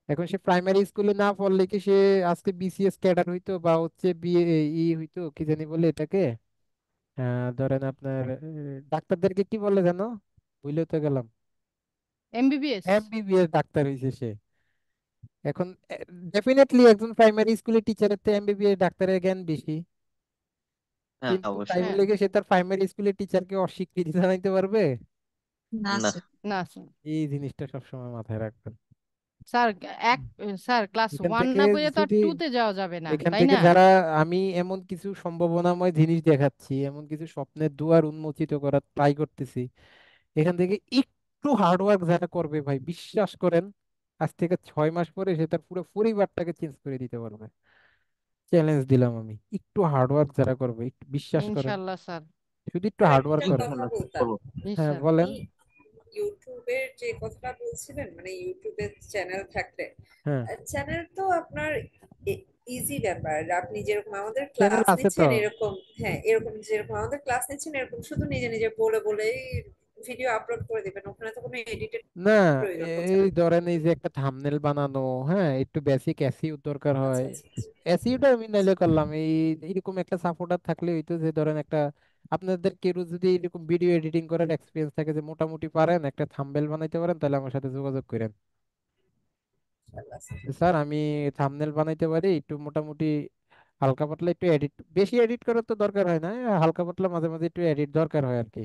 এখন সে প্রাইমারি স্কুলে না পড়লে কি সে আজকে বিসিএস ক্যাডার হইতো, বা হচ্ছে বিএ হইতো, কি জানি বলে এটাকে, ধরেন আপনার ডাক্তারদেরকে কি বলে জানো, বুঝলে তো গেলাম। এমবিবিএস। এমবিবিএস ডাক্তার হইছে সে। এখন ডেফিনেটলি একজন প্রাইমারি স্কুলের টিচারের তো এমবিবিএস ডাক্তারের জ্ঞান বেশি, হ্যাঁ কিন্তু তাই অবশ্যই। হ্যাঁ। বলে কি সে তার প্রাইমারি স্কুলের টিচারকে অস্বীকৃতি জানাইতে পারবে? না না। স্যার। না স্যার। এই জিনিসটা সবসময় মাথায় রাখবেন। স্যার এক স্যার ক্লাস এখান ওয়ান থেকে না পড়ে তো আর যদি, টু তে যাওয়া যাবে না, এখান তাই থেকে না? যারা, আমি এমন কিছু সম্ভাবনাময় জিনিস দেখাচ্ছি, এমন কিছু স্বপ্নের দুয়ার উন্মোচিত করার ট্রাই করতেছি, এখান থেকে একটু হার্ডওয়ার্ক যারা করবে ভাই, বিশ্বাস করেন, আজ থেকে 6 মাস পরে সে তার পুরো পরিবারটাকে চেঞ্জ করে দিতে পারবে। চ্যালেঞ্জ দিলাম আমি, একটু হার্ডওয়ার্ক যারা করবে, একটু বিশ্বাস করেন, ইনশাল্লাহ স্যার। শুধু একটু আর হার্ডওয়ার্ক একটা করেন। কথা ইনশাল্লাহ বলতাম, করবো। জি হ্যাঁ স্যার। বলেন। আপনি ইউটিউবের যে কথাটা বলছিলেন, মানে ইউটিউবের চ্যানেল থাকলে, হ্যাঁ, চ্যানেল তো আপনার ইজি ব্যাপার। আপনি যেরকম আমাদের চ্যানেল ক্লাস আছে তো। নিচ্ছেন এরকম, হ্যাঁ এরকম যেরকম আমাদের ক্লাস নিচ্ছেন এরকম শুধু নিজে নিজে বলে বলেই ভিডিও আপলোড করে দিবেন, ওখানে তো কোনো এডিটের না, প্রয়োজন হচ্ছে এই না। ধরেন এই যে একটা থাম্বনেল বানানো, হ্যাঁ, একটু বেসিক এসইও দরকার আচ্ছা হয়। আচ্ছা আচ্ছা। এসইওটা আমি নাইলে করলাম, এই এরকম একটা সাপোর্টার থাকলে হইতো, যে ধরেন একটা, আপনাদের কেউ যদি এরকম ভিডিও এডিটিং করার এক্সপিরিয়েন্স থাকে, যে মোটামুটি পারেন, একটা থাম্বনেল বানাইতে পারেন, তাহলে আমার সাথে যোগাযোগ করেন। ইনশাআল্লাহ। স্যার আমি থাম্বনেল বানাইতে পারি একটু মোটামুটি, হালকা পাতলা একটু এডিট, বেশি এডিট করার তো দরকার হয় না, হালকা পাতলা মাঝে মাঝে একটু এডিট দরকার হয় আর কি।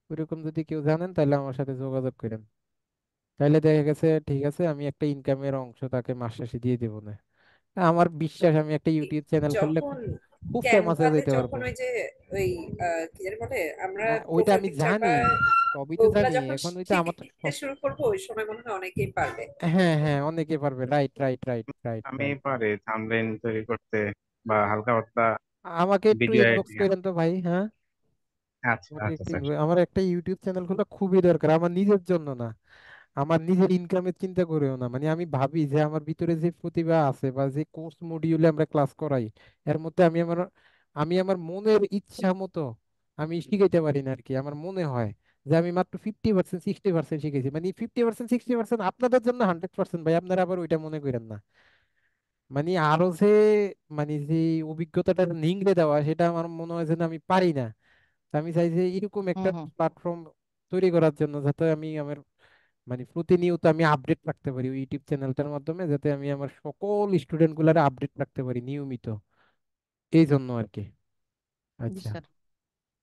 ওইরকম যদি কেউ জানেন তাহলে আমার সাথে যোগাযোগ করেন। তাহলে দেখা গেছে ঠিক আছে, আমি একটা ইনকামের অংশ তাকে মাস শেষে দিয়ে দেবো না। আমার বিশ্বাস আমি একটা ইউটিউব চ্যানেল খুললে যখন খুব খুব ফেমাস হয়ে ক্যানভাতে যেতে পারবো। যখন ওই যে ওই কি জানি বলে, আমরা ওইটা প্রোফাইল আমি পিকচার জানি, বা সবই তো ওগুলা জানি, যখন এখন ওইটা আমার তো শিখতে শুরু করবো ওই সময় মনে হয় অনেকেই পারবে। হ্যাঁ হ্যাঁ, অনেকে পারবে, রাইট রাইট রাইট রাইট আমি রাইট। পারি থাম্বনেইল তৈরি করতে বা হালকা পাতলা আমাকে একটু ভিডিও ইনবক্স এডিটিং। করেন তো ভাই, হ্যাঁ। আচ্ছা আমার আচ্ছা স্যার। আমার একটা ইউটিউব চ্যানেল খোলা খুবই দরকার, আমার নিজের জন্য না, আমার নিজের ইনকামের চিন্তা করেও না, মানে আমি ভাবি যে আমার ভিতরে যে প্রতিভা আছে বা যে কোর্স মডিউলে আমরা ক্লাস করাই এর মধ্যে আমি আমার মনের ইচ্ছা মতো আমি শিখাইতে পারি না আর কি। আমার মনে হয় যে আমি মাত্র 50% 60% শিখেছি, মানে 50% 60% আপনাদের জন্য 100% ভাই, আপনারা আবার ওইটা মনে করেন না। মানে আরো যে মানে যে অভিজ্ঞতাটা নিংড়ে দেওয়া সেটা আমার মনে হয় যে না, আমি পারি না। তো আমি চাই যে এরকম হুম একটা হুম প্ল্যাটফর্ম তৈরি করার জন্য, যাতে আমি আমার মানে প্রতিনিয়ত আমি আপডেট রাখতে পারি ওই ইউটিউব চ্যানেলটার মাধ্যমে, যাতে আমি আমার সকল স্টুডেন্ট গুলারে আপডেট রাখতে পারি নিয়মিত, এই জন্য আর কি। জি আচ্ছা, স্যার।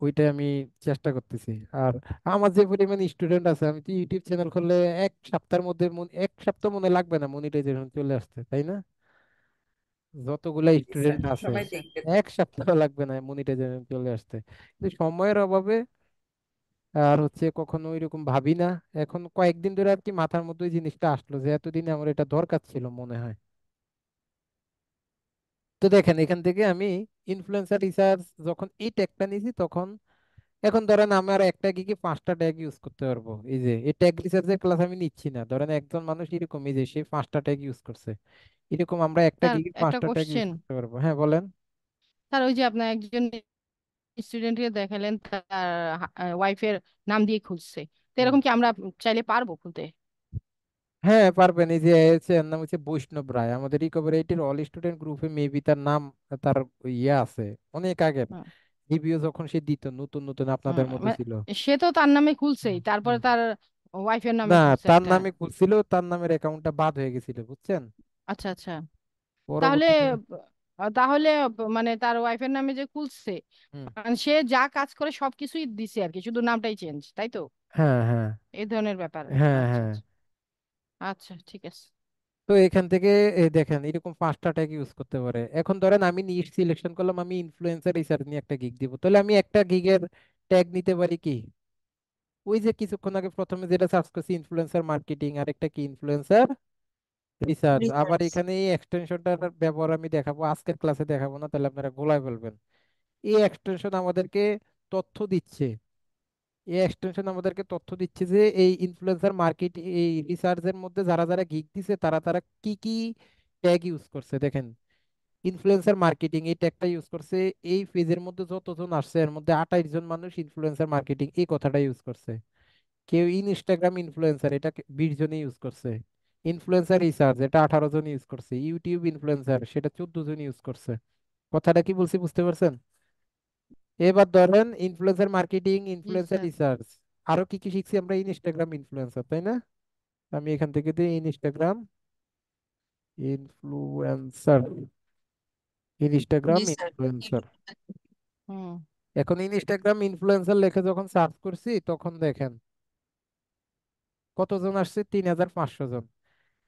ওইটাই আমি চেষ্টা করতেছি। আর আমার যে পরিমাণ স্টুডেন্ট আছে, আমি তো ইউটিউব চ্যানেল খুললে 1 সপ্তাহের মধ্যে 1 সপ্তাহ মনে লাগবে না মনিটাইজেশন চলে আসতে, তাই না? যতগুলা জি স্যার, স্টুডেন্ট আছে সবাই দেখবে। 1 সপ্তাহ লাগবে না মনিটাইজেশন চলে আসতে, কিন্তু সময়ের অভাবে আর হচ্ছে কখনো ওইরকম ভাবি না। এখন কয়েকদিন ধরে আর কি মাথার মধ্যে ওই জিনিসটা আসলো যে এতদিনে আমার এটা দরকার ছিল মনে হয়। তো দেখেন এখান থেকে আমি ইনফ্লুয়েন্সার রিসার্চ যখন এই ট্যাগটা নিয়েছি, তখন এখন ধরেন আমার একটা গিগে 5টা ট্যাগ ইউজ করতে পারবো। এই যে এই ট্যাগ রিসার্চের ক্লাস আমি নিচ্ছি না, ধরেন একজন মানুষ এরকম এই যে সে 5টা ট্যাগ ইউজ করছে, এরকম আমরা একটা স্যার গিগে একটা 5টা ট্যাগ ইউজ কোশ্চেন। করতে পারবো। হ্যাঁ বলেন। স্যার ওই যে আপনার একজন স্টুডেন্টকে দেখালেন তার ওয়াইফের নাম দিয়ে খুলছে, তো হুম। এরকম কি আমরা চাইলে পারবো খুলতে? হ্যাঁ পারবেন। এই যে এর নাম হচ্ছে বৈষ্ণব রায়, আমাদের রিকভারেটির অল স্টুডেন্ট গ্রুপে মেবি তার নাম, তার ইয়ে আছে অনেক আগের হুম, রিভিউ যখন সে দিত নতুন নতুন হুম, আপনাদের মতো ছিল। সে তো তার নামে খুলছেই, হুম, তারপরে হুম। তার ওয়াইফের না, নামে খুলছে তার একটা। নামে খুলছিল, তার নামের অ্যাকাউন্টটা বাদ হয়ে গেছিল বুঝছেন আচ্ছা আচ্ছা। তাহলে পরবর্তীতে। তাহলে মানে তার ওয়াইফের নামে যে খুলছে, হুম। মানে সে যা কাজ করে সবকিছুই দিছে আর কি, শুধু নামটাই চেঞ্জ, তাই তো? হ্যাঁ হ্যাঁ এই ধরনের ব্যাপার। হ্যাঁ আচ্ছা হ্যাঁ। আচ্ছা। আচ্ছা ঠিক আছে। তো এখান থেকে দেখেন এরকম 5টা ট্যাগ ইউজ করতে পারে। এখন ধরেন আমি নিশ সিলেকশন করলাম, আমি ইনফ্লুয়েন্সার রিসার্চ নিয়ে একটা গিগ দিব, তাহলে আমি একটা গিগের ট্যাগ নিতে পারি কি, ওই যে কিছুক্ষণ আগে প্রথমে যেটা সার্চ করছি ইনফ্লুয়েন্সার মার্কেটিং, আর একটা কি ইনফ্লুয়েন্সার রিসার্চ। আবার রিসার্চ। এখানে এই এক্সটেনশনটার ব্যবহার আমি দেখাবো, আজকের ক্লাসে দেখাবো না, তাহলে আপনারা গোলায় ফেলবেন। এই এক্সটেনশন আমাদেরকে তথ্য দিচ্ছে, এই এক্সটেনশন আমাদেরকে তথ্য দিচ্ছে যে এই ইনফ্লুয়েন্সার মার্কেট এই রিসার্চের মধ্যে যারা যারা গিগ দিছে তারা তারা কি কি ট্যাগ ইউজ করছে। দেখেন ইনফ্লুয়েন্সার মার্কেটিং এই ট্যাগটা ইউজ করছে, এই পেজের মধ্যে যতজন আসছে এর মধ্যে 28 জন মানুষ ইনফ্লুয়েন্সার মার্কেটিং এই কথাটা ইউজ করছে। কেউ ইনস্টাগ্রাম ইনফ্লুয়েন্সার এটা 20 জনে ইউজ করছে। ইনফ্লুয়েন্সার রিসার্চ এটা 18 জন ইউজ করছে। ইউটিউব ইনফ্লুয়েন্সার সেটা 14 জন ইউজ করছে। কথাটা কি বলছি বুঝতে পারছেন? এবার ধরেন ইনফ্লুয়েন্সার মার্কেটিং জি ইনফ্লুয়েন্সার স্যার। রিসার্চ, আরো কি কি শিখছি আমরা, ইনস্টাগ্রাম ইনফ্লুয়েন্সার, তাই না? আমি এখান থেকে দিই ইনস্টাগ্রাম ইনফ্লুয়েন্সার, ইনস্টাগ্রাম জি স্যার। ইনফ্লুয়েন্সার। হুম। এখন ইনস্টাগ্রাম ইনফ্লুয়েন্সার লেখে যখন সার্চ করছি, তখন দেখেন কতজন আসছে, 3500 জন।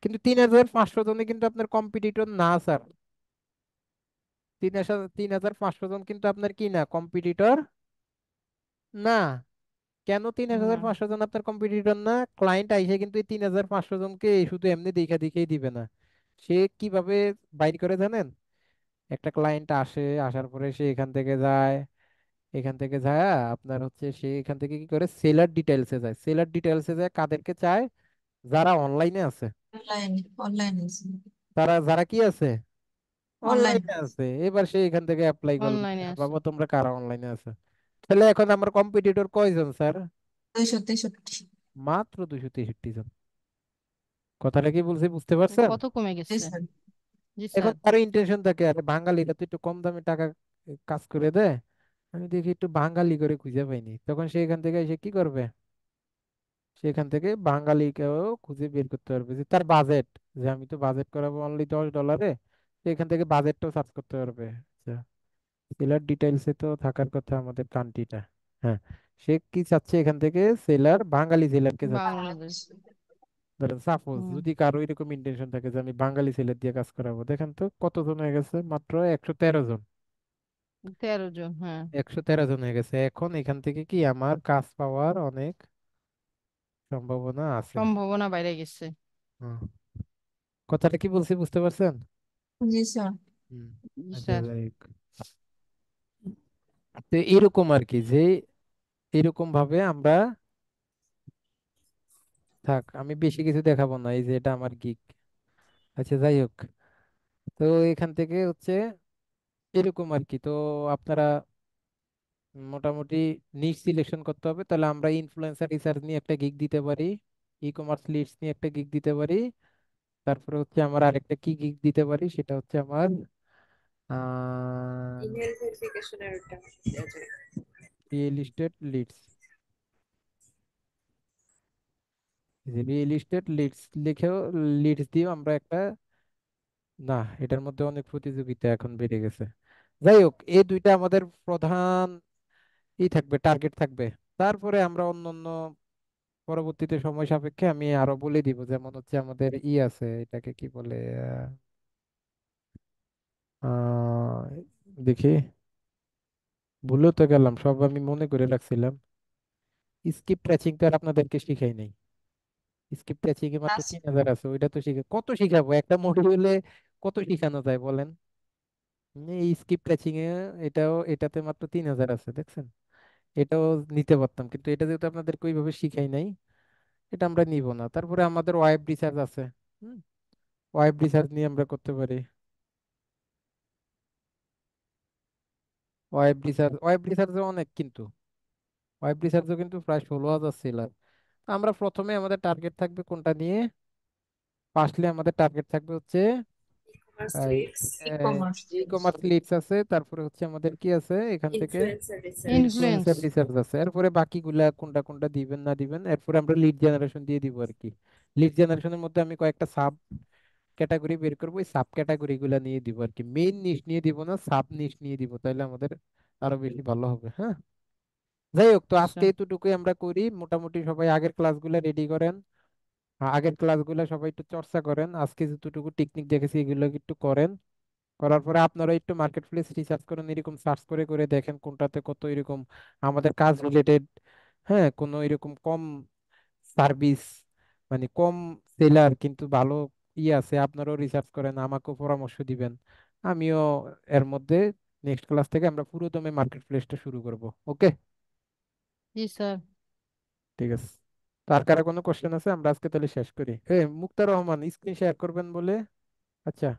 কিন্তু 3500 জনে কিন্তু আপনার কম্পিটিটর না স্যার। 3500 জন কিন্তু আপনার কি না, কম্পিটিটর না। কেন তিন হাজার হুম। পাঁচশো জন আপনার কম্পিটিটর না? ক্লায়েন্ট আইসে কিন্তু এই 3500 জনকে শুধু এমনি দেখা দেখেই দিবে না। সে কিভাবে বাইর করে জানেন? একটা ক্লায়েন্ট আসে, আসার পরে সে এখান থেকে যায়, এখান থেকে যায় আপনার হচ্ছে সে এখান থেকে কি করে সেলার ডিটেলসে যায়, সেলার ডিটেলসে যায় কাদেরকে চায়, যারা অনলাইনে আছে, অনলাইন। অনলাইন আছে। তারা যারা কি আছে অনলাইন। অনলাইনে আছে। এবার সে এখান থেকে অ্যাপ্লাই করবে, অনলাইনে "হ্যাঁ আছে। বাবা তোমরা কারা অনলাইনে আছে?" তাহলে এখন আমার কম্পিটিটর কয়জন স্যার? 263। মাত্র 263 জন। কথাটা কি বলছি বুঝতে তাহলে পারছেন? কত কমে জি গেছে? স্যার। জি এখন স্যার। তারও ইন্টেনশন থাকে আরে বাঙালিরা তো একটু কম দামে টাকা কাজ করে দেয়, আমি দেখি একটু বাঙালি করে খুঁজে পাইনি, তখন সে এখান থেকে এসে কি করবে, সেখান থেকে বাঙালিকেও খুঁজে বের করতে পারবে যে তার বাজেট, যে আমি তো বাজেট করাবো অনলি $10, তো এখান থেকে বাজেটটাও সার্চ করতে পারবে। আচ্ছা, সেলার ডিটেইলসে তো থাকার কথা আমাদের কান্ট্রিটা। হ্যাঁ, সে কি চাচ্ছে এখান থেকে, সেলার বাঙালি সেলারকে চাচ্ছে। বাংলাদেশ। ধরেন সাপোজ হুম। যদি কারো এরকম ইন্টেনশন থাকে যে আমি বাঙালি সেলার দিয়ে কাজ করাবো, দেখেন তো কতজন হয়ে গেছে, মাত্র 113 জন। 13 জন, হ্যাঁ। 113 জন হয়ে গেছে। এখন এখান থেকে কি আমার কাজ পাওয়ার অনেক সম্ভাবনা আছে। সম্ভাবনা বাইরে গেছে। হুম। কথাটা কি বলছি বুঝতে পারছেন? জি স্যার। হুম। জি আচ্ছা স্যার। যাই হোক। তো এরকম আর কি যে এরকম ভাবে আমরা, থাক আমি বেশি কিছু দেখাবো না, এই যে এটা আমার গিগ। আচ্ছা যাই হোক, তো এখান থেকে হচ্ছে এরকম আর কি। তো আপনারা মোটামুটি নিশ সিলেকশন করতে হবে। তাহলে আমরা ইনফ্লুয়েন্সার রিসার্চ নিয়ে একটা গিগ দিতে পারি, ই কমার্স লিডস নিয়ে একটা গিগ দিতে পারি, তারপরে হচ্ছে আমার আরেকটা কি গিগ দিতে পারি, সেটা হচ্ছে আমার ইমেল ভেরিফিকেশনের ওটা দেওয়া যায়। Real estate leads. Real estate leads লিখেও, লিডস দিয়েও আমরা একটা, না এটার মধ্যে অনেক প্রতিযোগিতা এখন বেড়ে গেছে। যাই হোক, এই দুইটা আমাদের প্রধান থাকবে, টার্গেট থাকবে। তারপরে আমরা অন্যান্য পরবর্তীতে সময় সাপেক্ষে আমি আরো বলে দিব, যেমন হচ্ছে আমাদের আছে, এটাকে কি বলে, আহ, দেখি ভুলেও তো গেলাম, সব আমি মনে করে রাখছিলাম। স্কিপ ট্র্যাচিং তো আর আপনাদেরকে শিখাই নাই। স্কিপ ট্র্যাচিং এ মাত্র ক্লাস 3000 আছে, ওইটা তো শিখে কত শিখাবো একটা মডিউলে, কত শিখানো যায় বলেন। এই স্কিপ ট্র্যাচিং এ এটাও, এটাতে মাত্র 3000 আছে, দেখছেন। এটাও নিতে পারতাম, কিন্তু এটা যেহেতু আপনাদেরকে ওইভাবে শিখাই নাই, এটা আমরা নিব না। তারপরে আমাদের ওয়েব রিসার্চ আছে, ওয়েব রিসার্চ নিয়ে আমরা করতে পারি। ওয়েব রিসার্চে অনেক, কিন্তু ওয়েব রিসার্চও কিন্তু প্রায় 16,000 সেলার। আমরা প্রথমে আমাদের টার্গেট থাকবে কোনটা নিয়ে, ফার্স্টলি আমাদের টার্গেট থাকবে হচ্ছে commerce leads, e commerce e commerce leads আছে, তারপরে হচ্ছে আমাদের কি আছে এখান থেকে, influencer research. Influence. Influencer research আছে। এরপরে বাকিগুলা কোনটা কোনটা দিবেন না দিবেন, এরপরে আমরা লিড জেনারেশন দিয়ে দিব আর কি। লিড জেনারেশনের মধ্যে আমি কয়েকটা সাব ক্যাটাগরি বের করবো, ওই সাব ক্যাটাগরি গুলা নিয়ে দিব আর কি। মেইন নিশ নিয়ে দিব না, সাব নিশ নিয়ে দিব, তাহলে আমাদের আরো বেশি ভালো হবে। হ্যাঁ, যাই হোক, তো আচ্ছা আজকে এতটুকুই আমরা করি। মোটামুটি সবাই আগের ক্লাসগুলো রেডি করেন, আগের ক্লাসগুলো সবাই একটু চর্চা করেন, আজকে যতটুকু টেকনিক দেখেছি এগুলো একটু করেন। করার পরে আপনারা একটু মার্কেট প্লেস রিসার্চ করেন, এরকম সার্চ করে করে দেখেন কোনটাতে কত এরকম আমাদের কাজ রিলেটেড, হ্যাঁ, কোনো এরকম কম সার্ভিস, মানে কম সেলার কিন্তু ভালো আছে, আপনারাও রিসার্চ করেন, আমাকেও পরামর্শ দিবেন। আমিও এর মধ্যে নেক্সট ক্লাস থেকে আমরা পুরোদমে মার্কেট প্লেসটা শুরু করব। ওকে, জি স্যার। ঠিক আছে। তার কারো কোনো কোশ্চেন আছে? আমরা আজকে তাহলে শেষ করি। মুক্তার রহমান স্ক্রিন শেয়ার করবেন বলে, আচ্ছা।